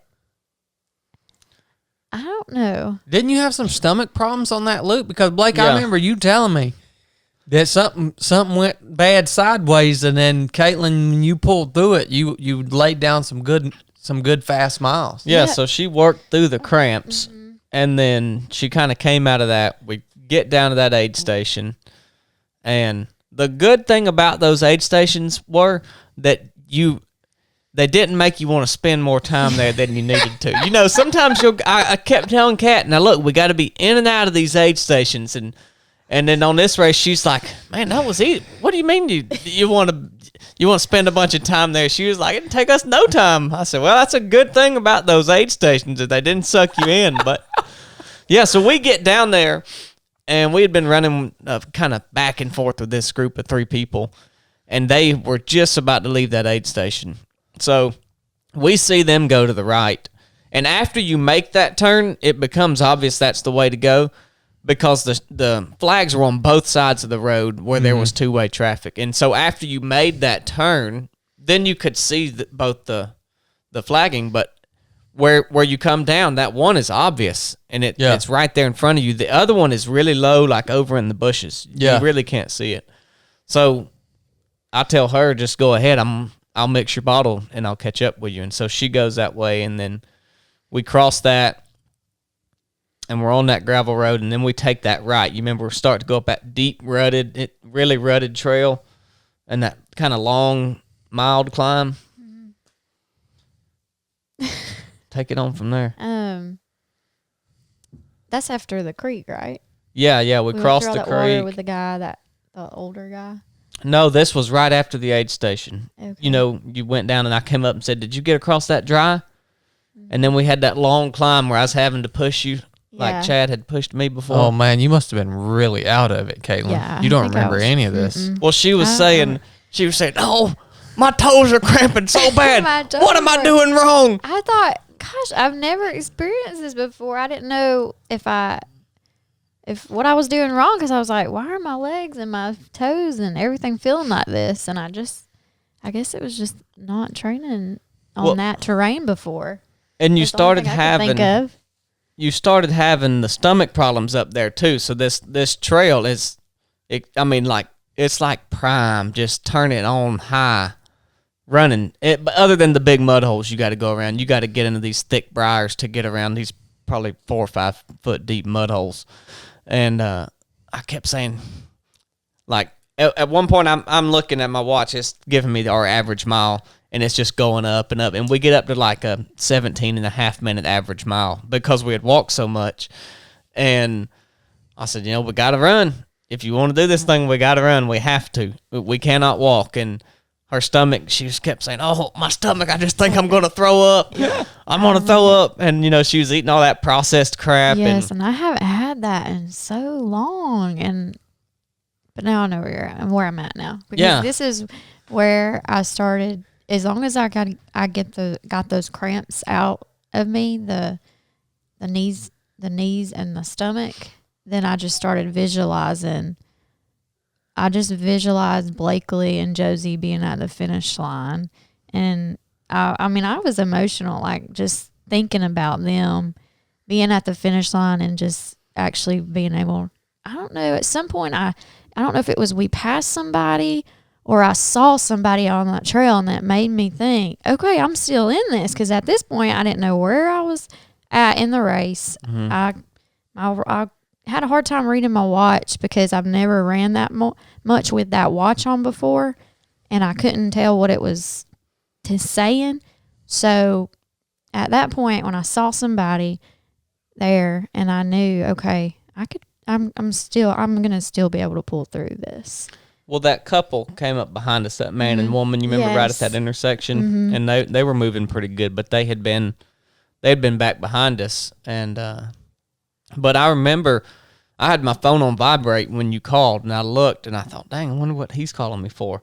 S2: I don't know.
S1: Didn't you have some stomach problems on that loop? Because, Blake, I remember you telling me that something went bad sideways, and then Caitlin, when you pulled through it, you laid down some good fast miles.
S3: Yeah, so she worked through the cramps, and then she kind of came out of that. We get down to that aid station, and the good thing about those aid stations were that they didn't make you want to spend more time there than you needed to. You know, sometimes I kept telling Kat, now look, we got to be in and out of these aid stations, and then on this race, she's like, man, that was easy. What do you mean you want to? you want to spend a bunch of time there? She was like, it'd take us no time. I said, well, that's a good thing about those aid stations that they didn't suck you in. But yeah, so we get down there, and we had been running kind of back and forth with this group of 3 people, and they were just about to leave that aid station. So we see them go to the right. And after you make that turn, it becomes obvious that's the way to go, because the flags were on both sides of the road where there was two-way traffic. And so after you made that turn, then you could see both the flagging, but where you come down, that one is obvious, and it's right there in front of you. The other one is really low, like over in the bushes. You really can't see it. So I tell her, just go ahead. I'll mix your bottle, and I'll catch up with you. And so she goes that way, and then we cross that, and we're on that gravel road, and then we take that right. You remember, we start to go up that deep, really rutted trail, and that kind of long, mild climb. Take it on from there.
S2: That's after the creek, right?
S3: Yeah, we crossed the creek.
S2: Water with the guy, the older guy.
S3: No, this was right after the aid station.
S2: Okay.
S3: You know, you went down, and I came up and said, did you get across that dry? And then we had that long climb where I was having to push you like Chad had pushed me before.
S1: Oh, man, you must have been really out of it, Caitlin.
S2: Yeah,
S1: you don't remember any of this.
S3: Well, she was saying, oh, my toes are cramping so bad. What am I doing wrong?
S2: I thought, gosh, I've never experienced this before. I didn't know if what I was doing wrong, because I was like, why are my legs and my toes and everything feeling like this? And I guess it was just not training on that terrain before.
S3: And you started having the stomach problems up there too. So this trail it's like prime, just turn it on high, running. But other than the big mud holes you got to go around, you got to get into these thick briars to get around these probably 4 or 5 foot deep mud holes. And I kept saying, like, at one point I'm looking at my watch, it's giving me our average mile, and it's just going up and up. And we get up to like a 17.5-minute average mile because we had walked so much. And I said, we got to run. If you want to do this thing, we got to run. We have to. We cannot walk. And her stomach, she just kept saying, oh, my stomach, I just think I'm going to throw up. I'm going to throw up. And, she was eating all that processed crap.
S2: Yes, and I haven't had that in so long. But now I know where I'm at now. Because this is where I started. As long as I got those cramps out of me, the knees and the stomach, then I just started visualizing. I just visualized Blakely and Josie being at the finish line, and I was emotional, like just thinking about them being at the finish line and just actually being able. I don't know. At some point, I don't know if it was we passed somebody, or I saw somebody on that trail, and that made me think, okay, I'm still in this. Because at this point, I didn't know where I was at in the race. Mm-hmm. I had a hard time reading my watch because I've never ran that much with that watch on before, and I couldn't tell what it was saying. So at that point, when I saw somebody there, and I knew, okay, I'm gonna still be able to pull through this.
S3: Well, that couple came up behind us, that man and woman. You remember right at that intersection, and they were moving pretty good, but they had been back behind us. And but I remember I had my phone on vibrate when you called, and I looked and I thought, dang, I wonder what he's calling me for.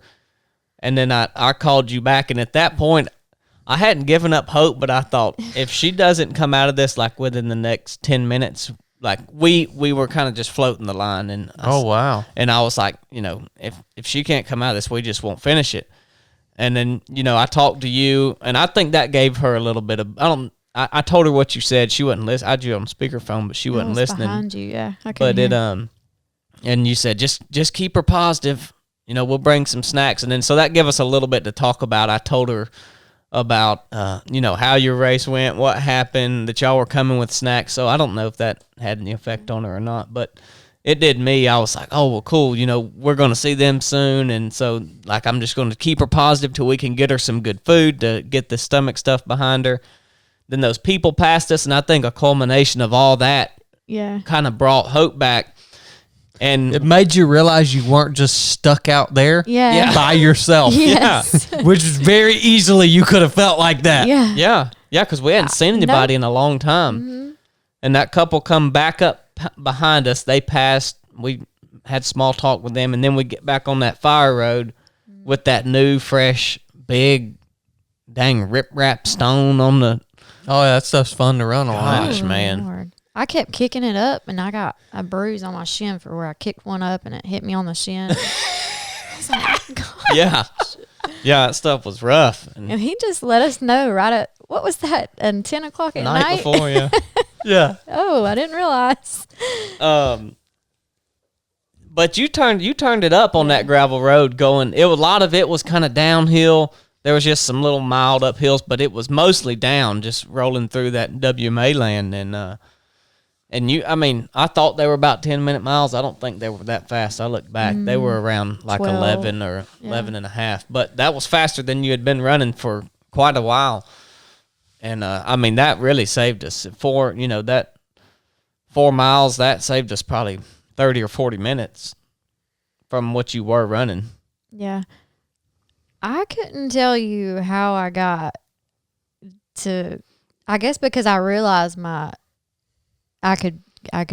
S3: And then I called you back, and at that point, I hadn't given up hope, but I thought if she doesn't come out of this like within the next 10 minutes. Like we were kind of just floating the line, and
S1: wow!
S3: And I was like, if she can't come out of this, we just won't finish it. And then I talked to you, and I think that gave her a little bit of I told her what you said. She wasn't listening. I had you on speakerphone, but she wasn't listening.
S2: Behind you, yeah.
S3: But and you said just keep her positive. We'll bring some snacks, and then so that gave us a little bit to talk about. I told her about how your race went, what happened, that y'all were coming with snacks. So I don't know if that had any effect on her or not, but it did me. I was like, oh well, cool, we're going to see them soon, and so like I'm just going to keep her positive till we can get her some good food to get the stomach stuff behind her. Then those people passed us, and I think a culmination of all that kind of brought hope back. And
S1: It made you realize you weren't just stuck out there
S2: Yeah.
S1: by yourself.
S2: Yes.
S1: Which is very easily you could have felt like that.
S2: Yeah.
S3: yeah, because we hadn't seen anybody in a long time. And that couple come back up behind us. They passed. We had small talk with them, and then we get back on that fire road with that new, fresh, big, dang rip-rap stone on the...
S1: Oh, yeah, that stuff's fun to run on.
S3: Gosh,
S2: Oh,
S3: man.
S2: Lord. I kept kicking it up, and I got a bruise on my shin for where I kicked one up, and it hit me on the shin. I was like, God.
S3: Yeah. Yeah, that stuff was rough. And
S2: And he just let us know right at, what was that, at 10 o'clock at
S3: night
S2: night?
S3: before, yeah.
S1: Yeah.
S2: Oh, I didn't realize.
S3: But you turned it up on that gravel road going. A lot of it was kind of downhill. There was just some little mild uphills, but it was mostly down, just rolling through that WMA land. And I thought they were about 10-minute miles. I don't think they were that fast. I looked back. They were around like
S2: 12.
S3: 11 or 11 and a half. But that was faster than you had been running for quite a while. And, that really saved us. That 4 miles, that saved us probably 30 or 40 minutes from what you were running.
S2: Yeah. I couldn't tell you how I got to, I guess because I realized I could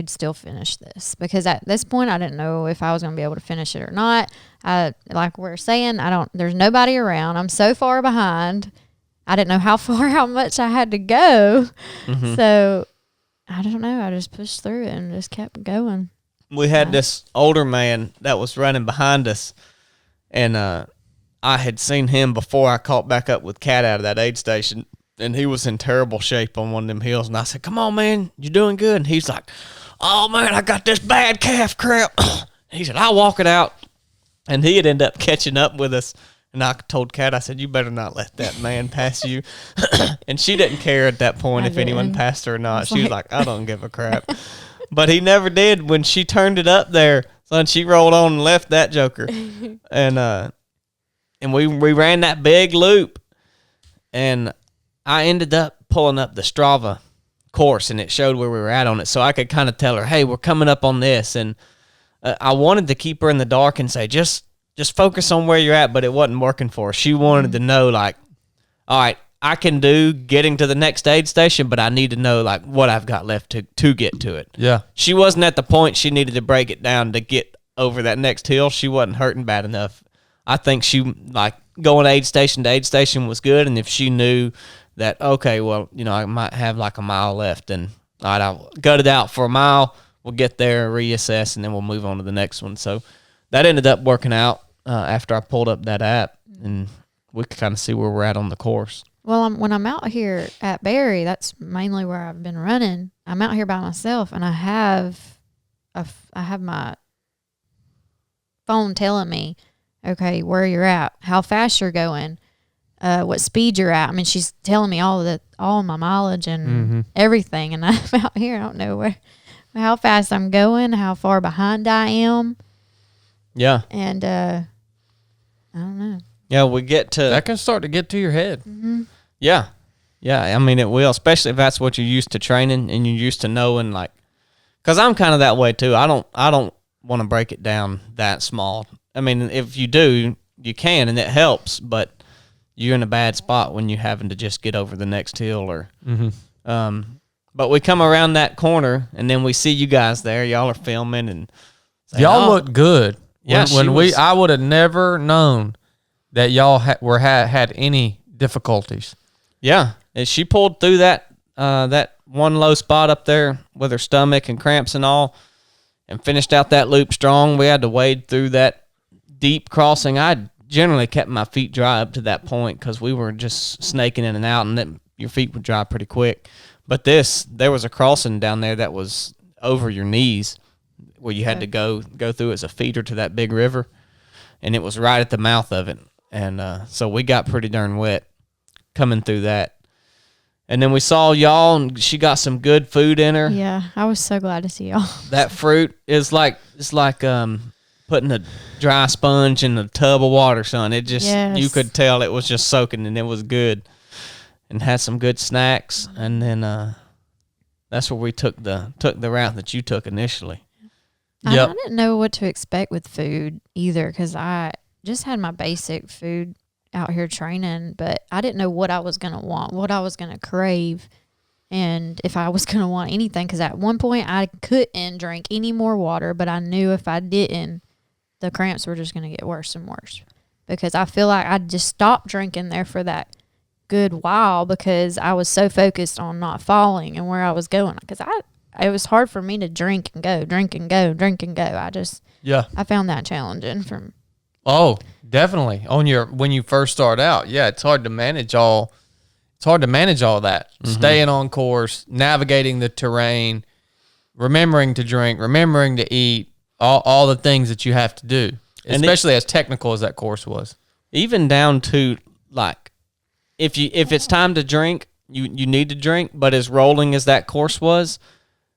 S2: still finish this, because at this point I didn't know if I was going to be able to finish it or not. Like we're saying, there's nobody around. I'm so far behind. I didn't know how much I had to go.
S3: Mm-hmm.
S2: So I don't know. I just pushed through it and just kept going.
S3: We had this older man that was running behind us, and I had seen him before I caught back up with Cat out of that aid station, and he was in terrible shape on one of them hills. And I said, "Come on, man, you're doing good." And he's like, "Oh, man, I got this bad calf cramp." He said, "I'll walk it out." And he had ended up catching up with us. And I told Kat, I said, "You better not let that man pass you." And she didn't care at that point if anyone passed her or not. She was like, "I don't give a crap." But he never did. When she turned it up there, son, she rolled on and left that joker. And we ran that big loop. And I ended up pulling up the Strava course, and it showed where we were at on it. So I could kind of tell her, "Hey, we're coming up on this." And I wanted to keep her in the dark and say, just focus on where you're at, but it wasn't working for her. She wanted to know, like, all right, I can do getting to the next aid station, but I need to know, like, what I've got left to get to it.
S1: Yeah.
S3: She wasn't at the point she needed to break it down to get over that next hill. She wasn't hurting bad enough. I think she, like, going aid station to aid station was good, and if she knew that, okay, well, I might have, like, a mile left, and all right, I'll gut it out for a mile. We'll get there, reassess, and then we'll move on to the next one. So that ended up working out after I pulled up that app, and we could kind of see where we're at on the course.
S2: Well, when I'm out here at Barry, that's mainly where I've been running. I'm out here by myself, and I have my phone telling me, okay, where you're at, how fast you're going, what speed you're at. I mean, she's telling me all my mileage and everything, and I'm out here. I don't know how fast I'm going, how far behind I am.
S3: Yeah.
S2: And I don't know.
S3: Yeah, we get to...
S1: That can start to get to your head.
S3: Yeah. Yeah, I mean, it will, especially if that's what you're used to training and you're used to knowing, like... Because I'm kind of that way, too. I don't want to break it down that small. I mean, if you do, you can, and it helps, but you're in a bad spot when you're having to just get over the next hill or... But we come around that corner, and then we see you guys there. Y'all are filming, and... say,
S1: Y'all look good.
S3: Yeah,
S1: I would have never known that y'all had any difficulties.
S3: Yeah, and she pulled through that one low spot up there with her stomach and cramps and all, and finished out that loop strong. We had to wade through that deep crossing. I generally kept my feet dry up to that point because we were just snaking in and out, and then your feet would dry pretty quick. But there was a crossing down there that was over your knees, where you had to go through as a feeder to that big river, and it was right at the mouth of it. And so we got pretty darn wet coming through that. And then we saw y'all, and she got some good food in her.
S2: Yeah, I was so glad to see y'all.
S3: That fruit is like putting a dry sponge in a tub of water, son. It just You could tell it was just soaking, and it was good. And had some good snacks, and then that's where we took the route that you took initially.
S1: Yep.
S2: I didn't know what to expect with food either because I just had my basic food out here training, but I didn't know what I was going to want, what I was going to crave, and if I was going to want anything. Because at one point I couldn't drink any more water, but I knew if I didn't, the cramps were just going to get worse and worse. Because I feel like I just stopped drinking there for that good while because I was so focused on not falling and where I was going. Because it was hard for me to drink and go. I found that challenging
S1: Oh, definitely. When you first start out, yeah, it's hard to manage all that. Staying on course, navigating the terrain, remembering to drink, remembering to eat, all the things that you have to do, especially as technical as that course was.
S3: Even down to like if it's time to drink, you need to drink, but as rolling as that course was,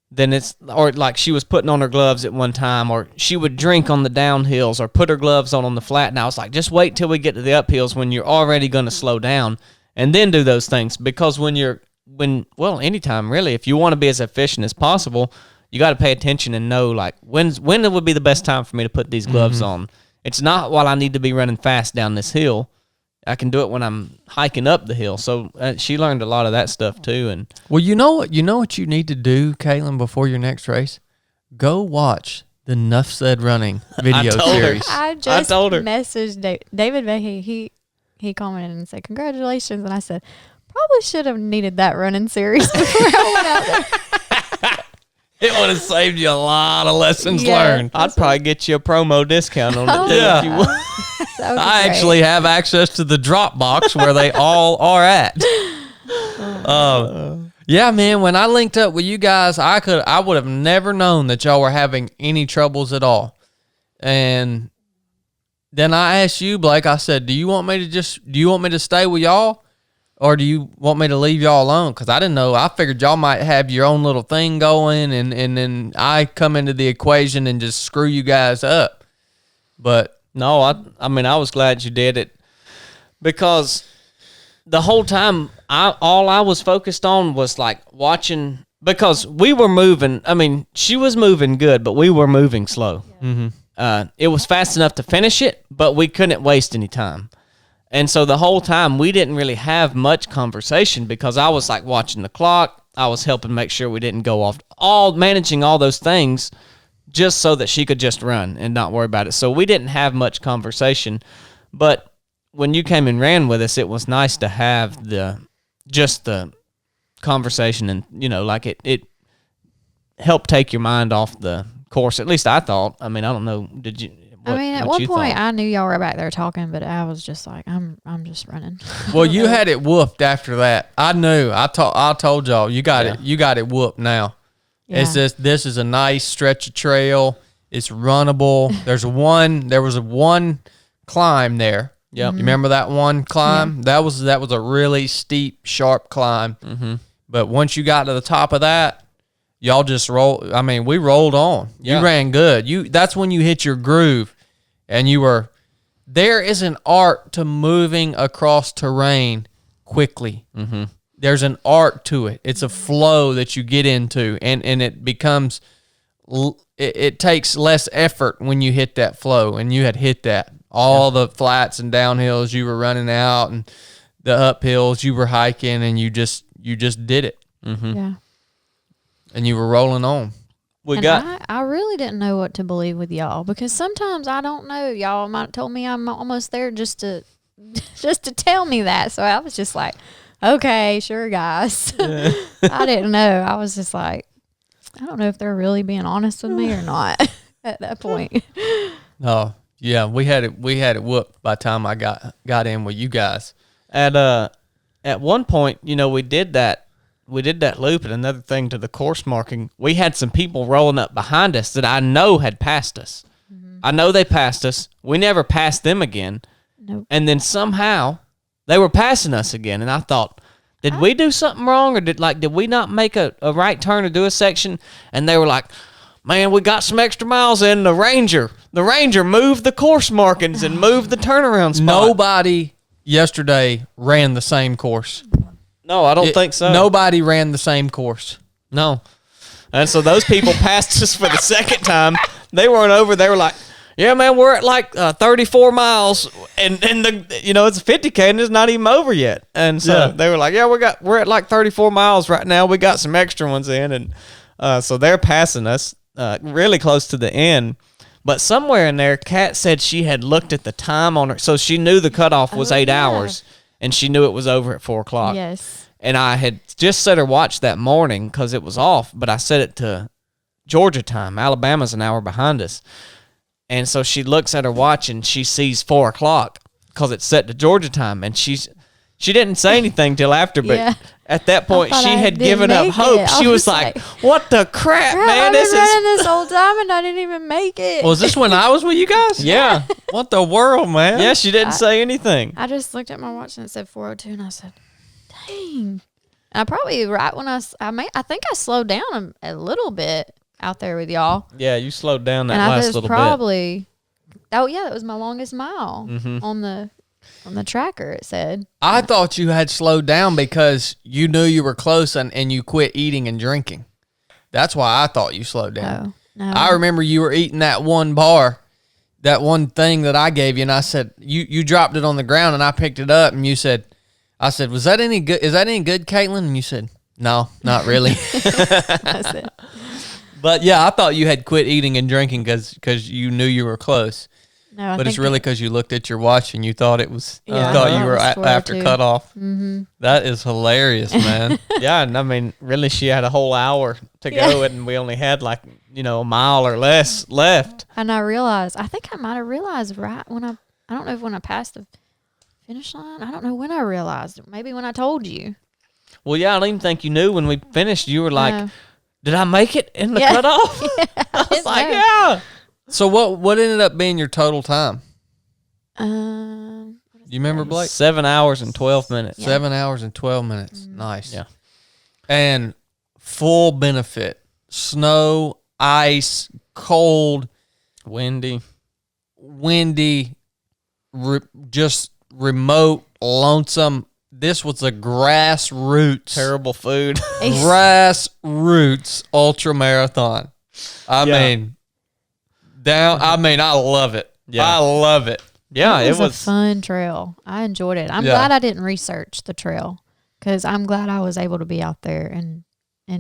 S3: then it's, or like she was putting on her gloves at one time, or she would drink on the downhills or put her gloves on the flat. And I was like, just wait till we get to the uphills when you're already going to slow down and then do those things. Because anytime really, if you want to be as efficient as possible, you got to pay attention and know like when it would be the best time for me to put these gloves on. It's not while I need to be running fast down this hill. I can do it when I'm hiking up the hill. So she learned a lot of that stuff too. And
S1: well, you know what you need to do, Caitlin, before your next race? Go watch the Nuff Said running video series.
S2: I told her. Messaged David Vahey. He commented and said, congratulations. And I said, probably should have needed that running series before I went out there.
S1: It would have saved you a lot of lessons learned.
S3: I'd probably get you a promo discount on it.
S1: Yeah.
S3: If you would.
S1: I actually have access to the Dropbox where they all are at. Yeah, man, when I linked up with you guys, I would have never known that y'all were having any troubles at all. And then I asked you, Blake, I said, do you want me to stay with y'all? Or do you want me to leave y'all alone? Because I didn't know. I figured y'all might have your own little thing going, and then I come into the equation and just screw you guys up. But
S3: no, I mean, I was glad you did it because the whole time, all I was focused on was like watching, because we were moving. I mean, she was moving good, but we were moving slow. Yeah. It was fast enough to finish it, but we couldn't waste any time. And so the whole time we didn't really have much conversation because I was like watching the clock. I was helping make sure we didn't go off, managing all those things just so that she could just run and not worry about it. So we didn't have much conversation. But when you came and ran with us, it was nice to have the conversation, and like it helped take your mind off the course. At least I thought. I mean, I don't know. Did you?
S2: At one point, I knew y'all were back there talking, but I was just like, I'm just running.
S1: Well, you had it whooped after that. I knew. I told y'all you got it. You got it whooped now. Yeah. It's just, this is a nice stretch of trail. It's runnable. There was one climb there. Yeah. You remember that one climb? Yeah. That was a really steep, sharp climb. Mm-hmm. But once you got to the top of that, y'all just rolled. I mean, we rolled on. Yeah. You ran good. That's when you hit your groove. And there is an art to moving across terrain quickly. Mm-hmm. There's an art to it. It's a flow that you get into, and it becomes, it takes less effort when you hit that flow, and you had hit that. All the flats and downhills you were running out, and the uphills you were hiking, and you just did it. Mm-hmm. Yeah. And you were rolling on.
S2: I really didn't know what to believe with y'all, because sometimes I don't know. Y'all might have told me I'm almost there just to tell me that. So I was just like, okay, sure, guys. I didn't know. I was just like, I don't know if they're really being honest with me or not at that point.
S1: Oh, yeah, we had it whooped by the time I got in with you guys.
S3: At one point, we did that loop, and another thing to the course marking, we had some people rolling up behind us that I know had passed us. Mm-hmm. I know they passed us. We never passed them again. Nope. And then somehow they were passing us again. And I thought, did we do something wrong, or did we not make a right turn to do a section? And they were like, man, we got some extra miles in. The ranger moved the course markings and moved the turnaround spot.
S1: Nobody yesterday ran the same course.
S3: No, I don't think so.
S1: Nobody ran the same course.
S3: No. And so those people passed us for the second time. They weren't over. They were like, yeah, man, we're at like 34 miles, and it's a 50K, and it's not even over yet. And so they were like, yeah, we're at like 34 miles right now. We got some extra ones in, and so they're passing us really close to the end. But somewhere in there, Kat said she had looked at the time on her, so she knew the cutoff was 8 hours, and she knew it was over at 4 o'clock.
S2: Yes.
S3: And I had just set her watch that morning because it was off, but I set it to Georgia time. Alabama's an hour behind us. And so she looks at her watch and she sees 4 o'clock because it's set to Georgia time. And she didn't say anything till after, but at that point she had given up hope. She was like, "What the crap, man?
S2: I've been running this whole time and I didn't even make it."
S1: Was this when I was with you guys?
S3: Yeah.
S1: What the world, man?
S3: Yeah, she didn't say anything.
S2: I just looked at my watch and it said 4:02, and I said, "Dang!" And I probably I think I slowed down a little bit out there with y'all.
S3: Yeah, you slowed down that
S2: and
S3: last
S2: I was
S3: little
S2: probably, bit. Oh yeah, that was my longest mile
S3: Mm-hmm.
S2: on the tracker. It said.
S1: I thought you had slowed down because you knew you were close and you quit eating and drinking. That's why I thought you slowed down.
S2: Oh, no.
S1: I remember you were eating that one bar, that one thing that I gave you, and I said, you dropped it on the ground, and I picked it up, and I said, was that any good? Is that any good, Caitlin? And you said, no, not really.
S2: That's it.
S1: But yeah, I thought you had quit eating and drinking because you knew you were close.
S2: No,
S1: But it's really because you looked at your watch and you thought it was.
S2: Yeah,
S1: you thought you were
S2: it was
S1: after
S2: 4:02.
S1: cutoff.
S2: Mm-hmm.
S1: That is hilarious, man.
S3: Yeah, and I mean, really, she had a whole hour to go, and we only had like a mile or less left.
S2: And I realized, I think I might have realized right when I don't know if when I passed the finish line. I don't know when I realized it. Maybe when I told you.
S3: Well, yeah, I don't even think you knew when we finished. You were like,
S2: No.
S3: "Did I make it in the
S2: Yeah.
S3: cutoff?" I was
S2: didn't
S3: like,
S2: know.
S3: "Yeah."
S1: So what ended up being your total time? You remember, Blake?
S3: 7 hours and 12 minutes.
S2: Yeah.
S1: 7 hours and 12 minutes. Nice.
S3: Yeah.
S1: And full benefit. Snow, ice, cold,
S3: Windy.
S1: just remote, lonesome. This was a grassroots.
S3: Terrible food.
S1: Grassroots ultramarathon. I love it.
S3: Yeah.
S1: I love it.
S3: Yeah,
S2: It was a fun trail. I enjoyed it. I'm glad I didn't research the trail because I'm glad I was able to be out there and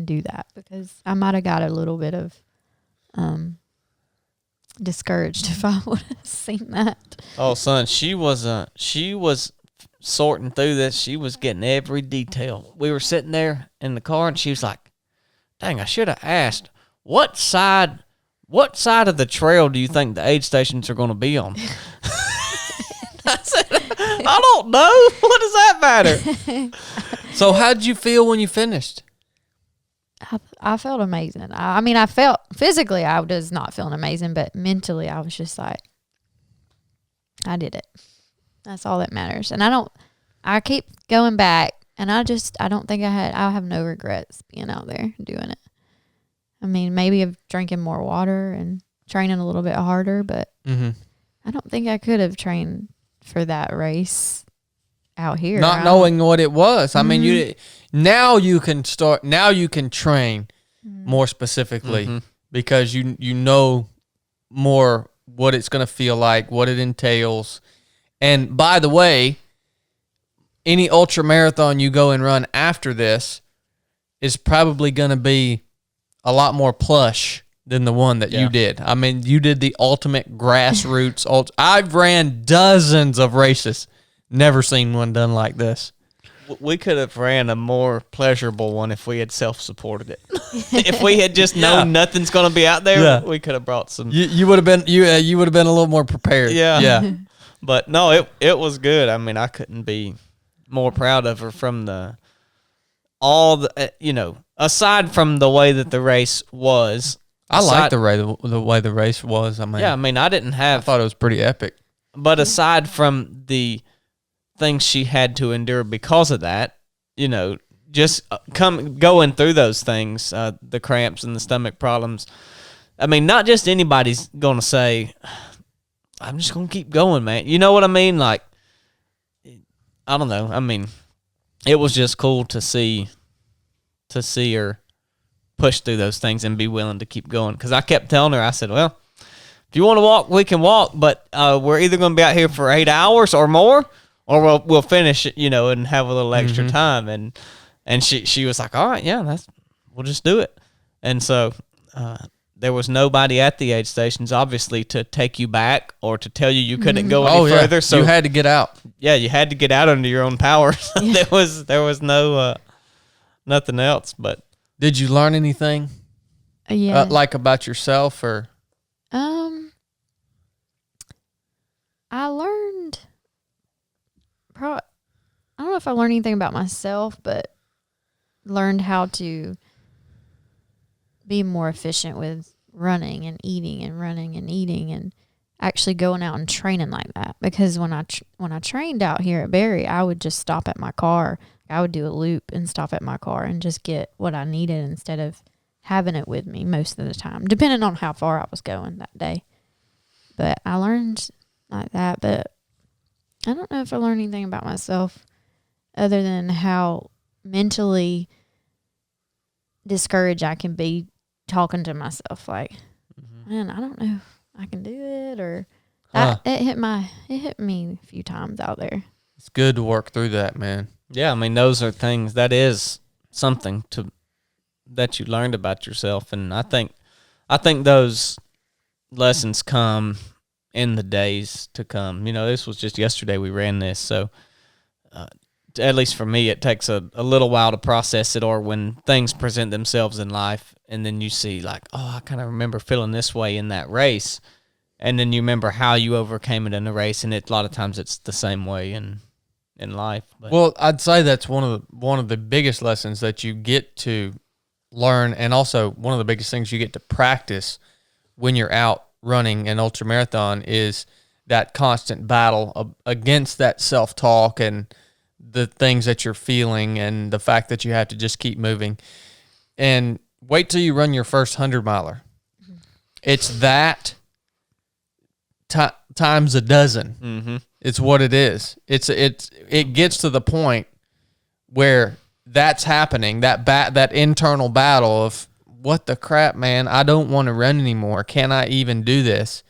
S2: do that because I might have got a little bit of discouraged if I would have seen that.
S3: Oh, son, she was sorting through this. She was getting every detail. We were sitting there in the car, and she was like, "Dang, I should have asked what side of the trail do you think the aid stations are going to be on?" I said, "I don't know. What does that matter?"
S1: So how'd you feel when you finished?
S2: I felt amazing. I mean, I felt physically I was not feeling amazing, but mentally I was just like, I did it. That's all that matters. And I keep going back, and I don't think I have no regrets being out there doing it. I mean, maybe of drinking more water and training a little bit harder, but I don't think I could have trained for that race out here.
S1: Not knowing what it was. I mean, now you can train more specifically because you know more what it's going to feel like, what it entails. And by the way, any ultra marathon you go and run after this is probably going to be a lot more plush than the one that you did. I mean, you did the ultimate grassroots. I've ran dozens of races. Never seen one done like this.
S3: We could have ran a more pleasurable one if we had self-supported it. If we had just known nothing's going to be out there, we could have brought some.
S1: You would have been you would have been a little more prepared. Yeah.
S3: But no, it was good. I mean, I couldn't be more proud of her from aside from the way that the race was.
S1: I like the way the race was. I mean,
S3: I
S1: thought it was pretty epic.
S3: But aside from the things she had to endure because of that, just going through those things, the cramps and the stomach problems. I mean, not just anybody's going to say, "I'm just going to keep going, man." You know what I mean? Like, I don't know. I mean, it was just cool to see her push through those things and be willing to keep going. Because I kept telling her, I said, well, if you want to walk, we can walk, but we're either going to be out here for 8 hours or more, or we'll finish it, and have a little extra time. And she was like, all right, yeah, we'll just do it. And so there was nobody at the aid stations, obviously, to take you back or to tell you couldn't go any further. So
S1: you had to get out.
S3: Yeah, you had to get out under your own power.
S2: Yeah.
S3: There was no nothing else. But
S1: did you learn anything?
S2: Yeah.
S1: Like about yourself or?
S2: I learned. I don't know if I learned anything about myself, but learned how to be more efficient with running and eating and running and eating and actually going out and training like that. Because when I trained out here at Berry, I would just stop at my car. I would do a loop and stop at my car and just get what I needed instead of having it with me most of the time, depending on how far I was going that day. But I learned like that. But I don't know if I learned anything about myself other than how mentally discouraged I can be talking to myself. Like, man, I don't know if I can do it, or it hit me a few times out there.
S1: It's good to work through that, man.
S3: yeah, I mean, those are things, that is something that you learned about yourself. And I think those lessons come in the days to come. This was just yesterday we ran this, so at least for me, it takes a little while to process it, or when things present themselves in life, and then you see like, oh, I kind of remember feeling this way in that race, and then you remember how you overcame it in the race, and a lot of times it's the same way in life. But.
S1: Well, I'd say that's one of the biggest lessons that you get to learn, and also one of the biggest things you get to practice when you're out running an ultramarathon is that constant battle against that self-talk and the things that you're feeling, and the fact that you have to just keep moving. And wait till you run your first 100-miler. It's that times a dozen.
S3: Mm-hmm.
S1: It's what it is. It gets to the point where that's happening, that internal battle of, what the crap, man, I don't want to run anymore. Can I even do this?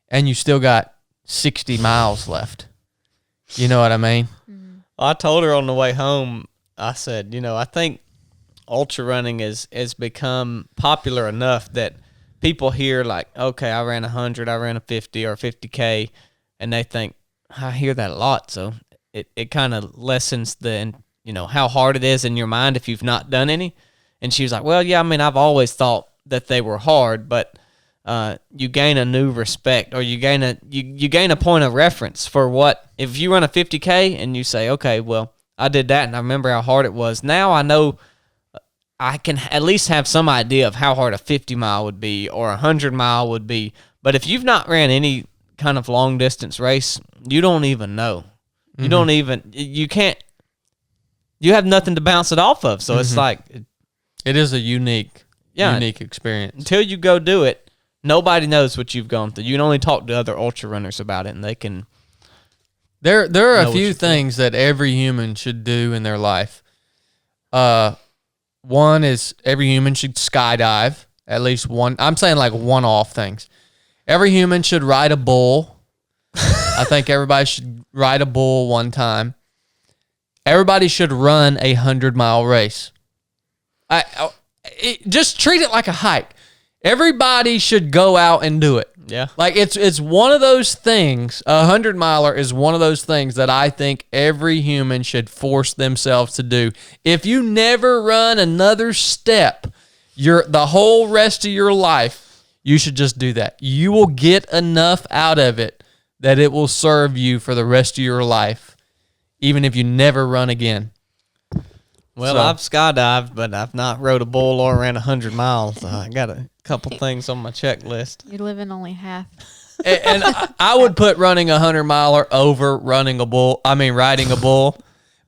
S1: And you still got 60 miles left. You know what I mean?
S3: I told her on the way home, I said, I think ultra running has become popular enough that people hear like, okay, I ran 100, I ran a 50 or 50K, and they think, I hear that a lot. So it kind of lessens how hard it is in your mind if you've not done any. And she was like, well, yeah, I mean, I've always thought that they were hard, but you gain a new respect, or you gain a point of reference for what, if you run a 50K and you say, okay, well, I did that and I remember how hard it was. Now I know I can at least have some idea of how hard a 50-mile would be or a 100-mile would be. But if you've not ran any kind of long distance race, you don't even know. You don't even, you have nothing to bounce it off of. So it's like,
S1: it is a unique experience.
S3: Until you go do it, nobody knows what you've gone through. You can only talk to other ultra runners about it, and they can.
S1: There are a few things that every human should do in their life. One is every human should skydive, at least one. I'm saying like one-off things. Every human should ride a bull. I think everybody should ride a bull one time. Everybody should run a 100-mile race. Just treat it like a hike. Everybody should go out and do it.
S3: Yeah.
S1: Like it's one of those things, a 100-miler is one of those things that I think every human should force themselves to do. If you never run another step, the whole rest of your life, you should just do that. You will get enough out of it that it will serve you for the rest of your life, even if you never run again.
S3: Well, I've skydived, but I've not rode a bull or ran 100 miles. I got a couple things on my checklist.
S2: You're living only half.
S1: And I would put running a 100-miler over riding a bull,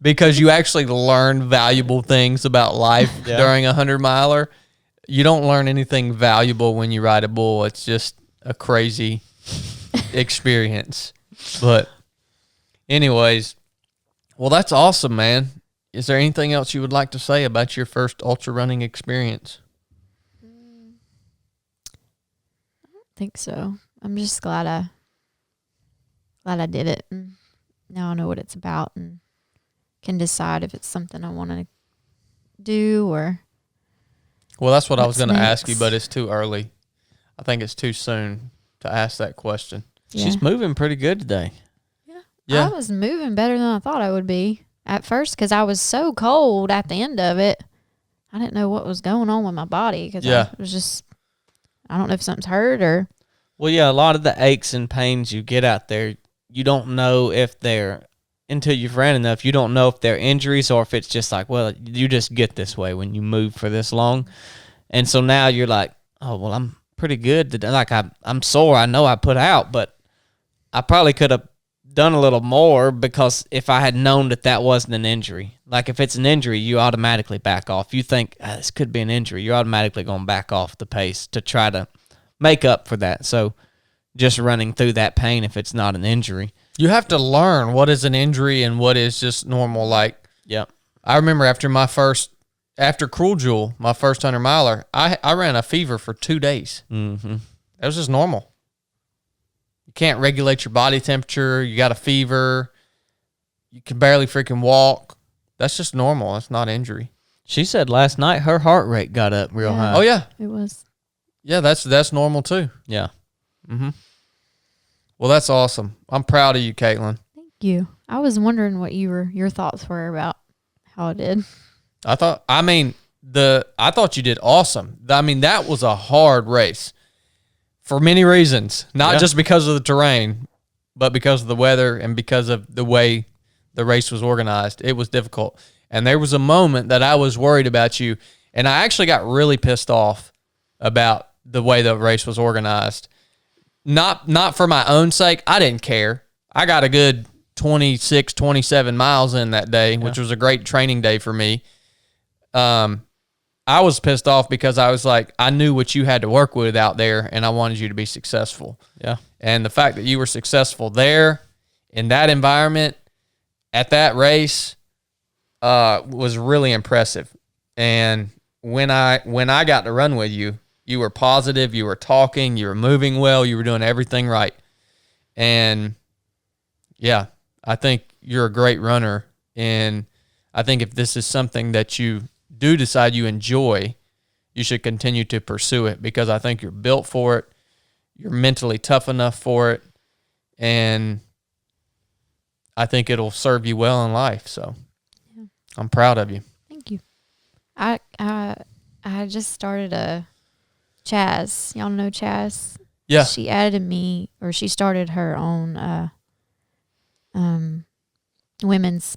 S1: because you actually learn valuable things about life during a 100-miler. You don't learn anything valuable when you ride a bull. It's just a crazy experience. But anyways, well, that's awesome, man. Is there anything else you would like to say about your first ultra running experience?
S2: think so. I'm just glad I did it. And now I know what it's about and can decide if it's something I want to do or.
S1: Well, that's what I was
S2: What's
S1: going to ask you,
S2: next?
S1: but it's too early. I think it's too soon to ask that question.
S2: Yeah.
S3: She's moving pretty good today.
S1: Yeah.
S2: I was moving better than I thought I would be at first because I was so cold at the end of it. I didn't know what was going on with my body because
S1: Yeah.
S2: I was just, I don't know if something's hurt or.
S3: Well, yeah, a lot of the aches and pains you get out there, you don't know if they're, until you've ran enough, you don't know if they're injuries or if it's just like, well, you just get this way when you move for this long. And so now you're like, oh, well, I'm pretty good today. Like, I'm sore. I know I put out, but I probably could have done a little more because if I had known that wasn't an injury. Like, if it's an injury, you automatically back off. You think, this could be an injury. You're automatically going to back off the pace to try to make up for that. So just running through that pain if it's not an injury.
S1: You have to learn what is an injury and what is just normal. Like,
S3: Yep.
S1: I remember after Cruel Jewel, my first 100-miler, I ran a fever for 2 days.
S3: Mm-hmm.
S1: That was just normal. You can't regulate your body temperature. You got a fever. You can barely freaking walk. That's just normal. That's not injury.
S3: She said last night her heart rate got up real
S2: Yeah.
S3: high.
S1: Oh, yeah.
S2: It was.
S1: Yeah, that's normal too.
S3: Yeah.
S1: Mm-hmm. Well, that's awesome. I'm proud of you, Caitlin.
S2: Thank you. I was wondering what your thoughts were about how I did.
S1: I thought you did awesome. I mean, that was a hard race for many reasons, not just because of the terrain, but because of the weather and because of the way the race was organized. It was difficult. And there was a moment that I was worried about you, and I actually got really pissed off about the way the race was organized. Not for my own sake. I didn't care. I got a good 26, 27 miles in that day, which was a great training day for me. I was pissed off because I was like, I knew what you had to work with out there, and I wanted you to be successful.
S3: Yeah.
S1: And the fact that you were successful there in that environment at that race was really impressive. And when I got to run with you, you were positive, you were talking, you were moving well, you were doing everything right. And yeah, I think you're a great runner. And I think if this is something that you do decide you enjoy, you should continue to pursue it because I think you're built for it. You're mentally tough enough for it. And I think it'll serve you well in life. So I'm proud of you.
S2: Thank you. I just started a Chaz. Y'all know Chaz?
S1: Yeah.
S2: She added me, or she started her own women's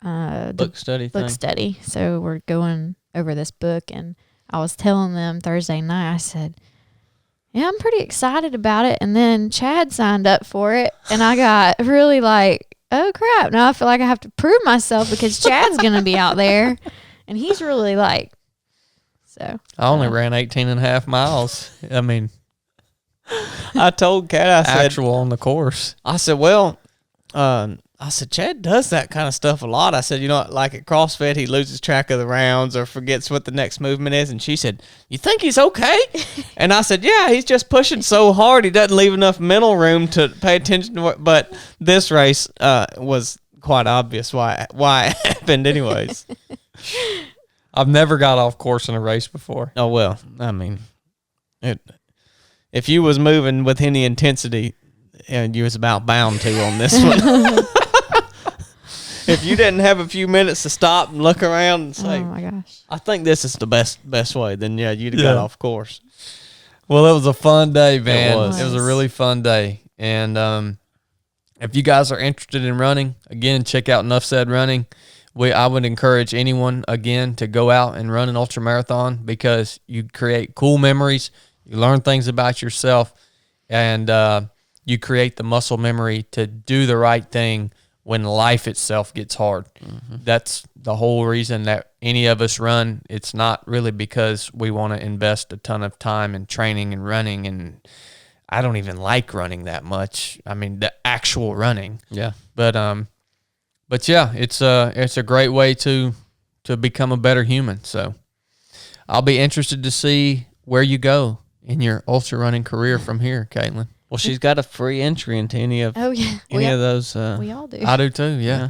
S3: Book study thing.
S2: book study. So we're going over this book, and I was telling them Thursday night, I said, yeah, I'm pretty excited about it. And then Chad signed up for it, and I got really like, oh, crap. Now I feel like I have to prove myself because Chad's going to be out there, and he's really like, so.
S1: I only ran 18 and a half miles. I mean,
S3: I told Kat, I said,
S1: actual on the course.
S3: I said, well, I said, Chad does that kind of stuff a lot. I said, you know, like at CrossFit, he loses track of the rounds or forgets what the next movement is. And she said, you think he's okay? And I said, yeah, he's just pushing so hard. He doesn't leave enough mental room to pay attention to what. But this race was quite obvious why it happened anyways.
S1: I've never got off course in a race before.
S3: Oh, well, I mean, if you was moving with any intensity, and you was about bound to on this one. If you didn't have a few minutes to stop and look around and say,
S2: Oh my gosh.
S3: I think this is the best way, then yeah, you'd have got off course.
S1: Well, it was a fun day, man.
S3: It was.
S1: It was a really fun day. And if you guys are interested in running, again, check out Nuff Said Running. I would encourage anyone, again, to go out and run an ultramarathon because you create cool memories, you learn things about yourself, and you create the muscle memory to do the right thing when life itself gets hard. Mm-hmm. That's the whole reason that any of us run. It's not really because we want to invest a ton of time in training and running, and I don't even like running that much. I mean, the actual running.
S3: Yeah.
S1: But yeah, it's a great way to become a better human. So I'll be interested to see where you go in your ultra running career from here, Caitlin.
S3: Well, she's got a free entry into any of
S2: Oh yeah,
S3: of those.
S2: we all do.
S1: I do too, yeah.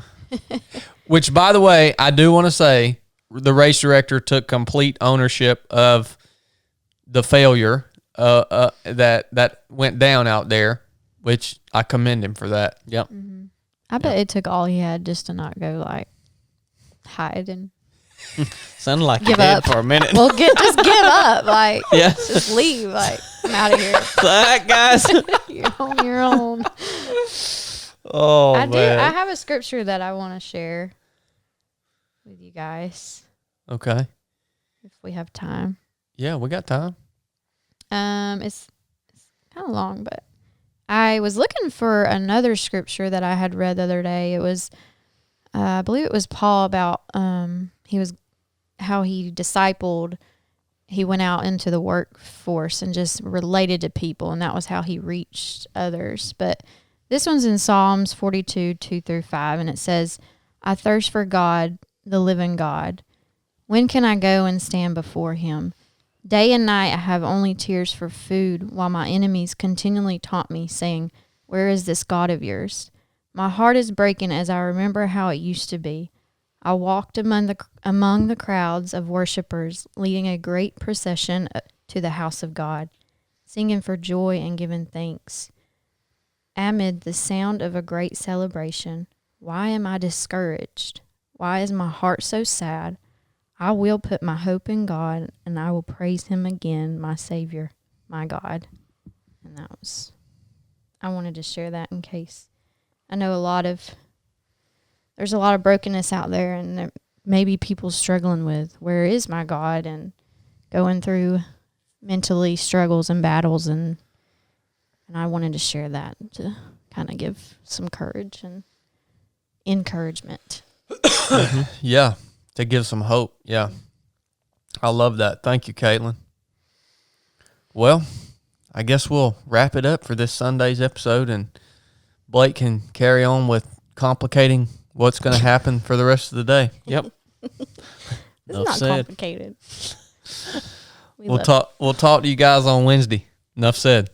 S1: Which, by the way, I do want to say the race director took complete ownership of the failure that went down out there, which I commend him for that.
S3: Yep.
S2: I bet it took all he had just to not go like hide and
S3: Sounded like
S2: give
S3: you did
S2: up
S3: for a minute.
S2: Well, just give up. Like,
S3: Yeah.
S2: just leave. Like, I'm out of here.
S3: All right, guys.
S2: You're on your own.
S3: Oh,
S2: I
S3: man.
S2: I have a scripture that I want to share with you guys
S1: Okay.
S2: if we have time.
S1: Yeah, we got time.
S2: It's kind of long, but I was looking for another scripture that I had read the other day. It was, I believe it was Paul about how he discipled. He went out into the workforce and just related to people, and that was how he reached others. But this one's in Psalms 42, 2-5, and it says, I thirst for God, the living God. When can I go and stand before him? Day and night I have only tears for food, while my enemies continually taunt me, saying, where is this God of yours? My heart is breaking as I remember how it used to be. I walked among the crowds of worshipers, leading a great procession to the house of God, singing for joy and giving thanks. Amid the sound of a great celebration, why am I discouraged? Why is my heart so sad? I will put my hope in God, and I will praise him again, my Savior, my God. And I wanted to share that in case. I know there's a lot of brokenness out there, and there may be people struggling with, where is my God? And going through mentally struggles and battles, and I wanted to share that to kind of give some courage and encouragement.
S1: Yeah, to give some hope. Yeah. I love that. Thank you, Caitlin. Well, I guess we'll wrap it up for this Sunday's episode, and Blake can carry on with complicating what's going to happen for the rest of the day.
S3: Yep.
S2: It's not complicated.
S1: We'll talk to you guys on Wednesday. Enough said.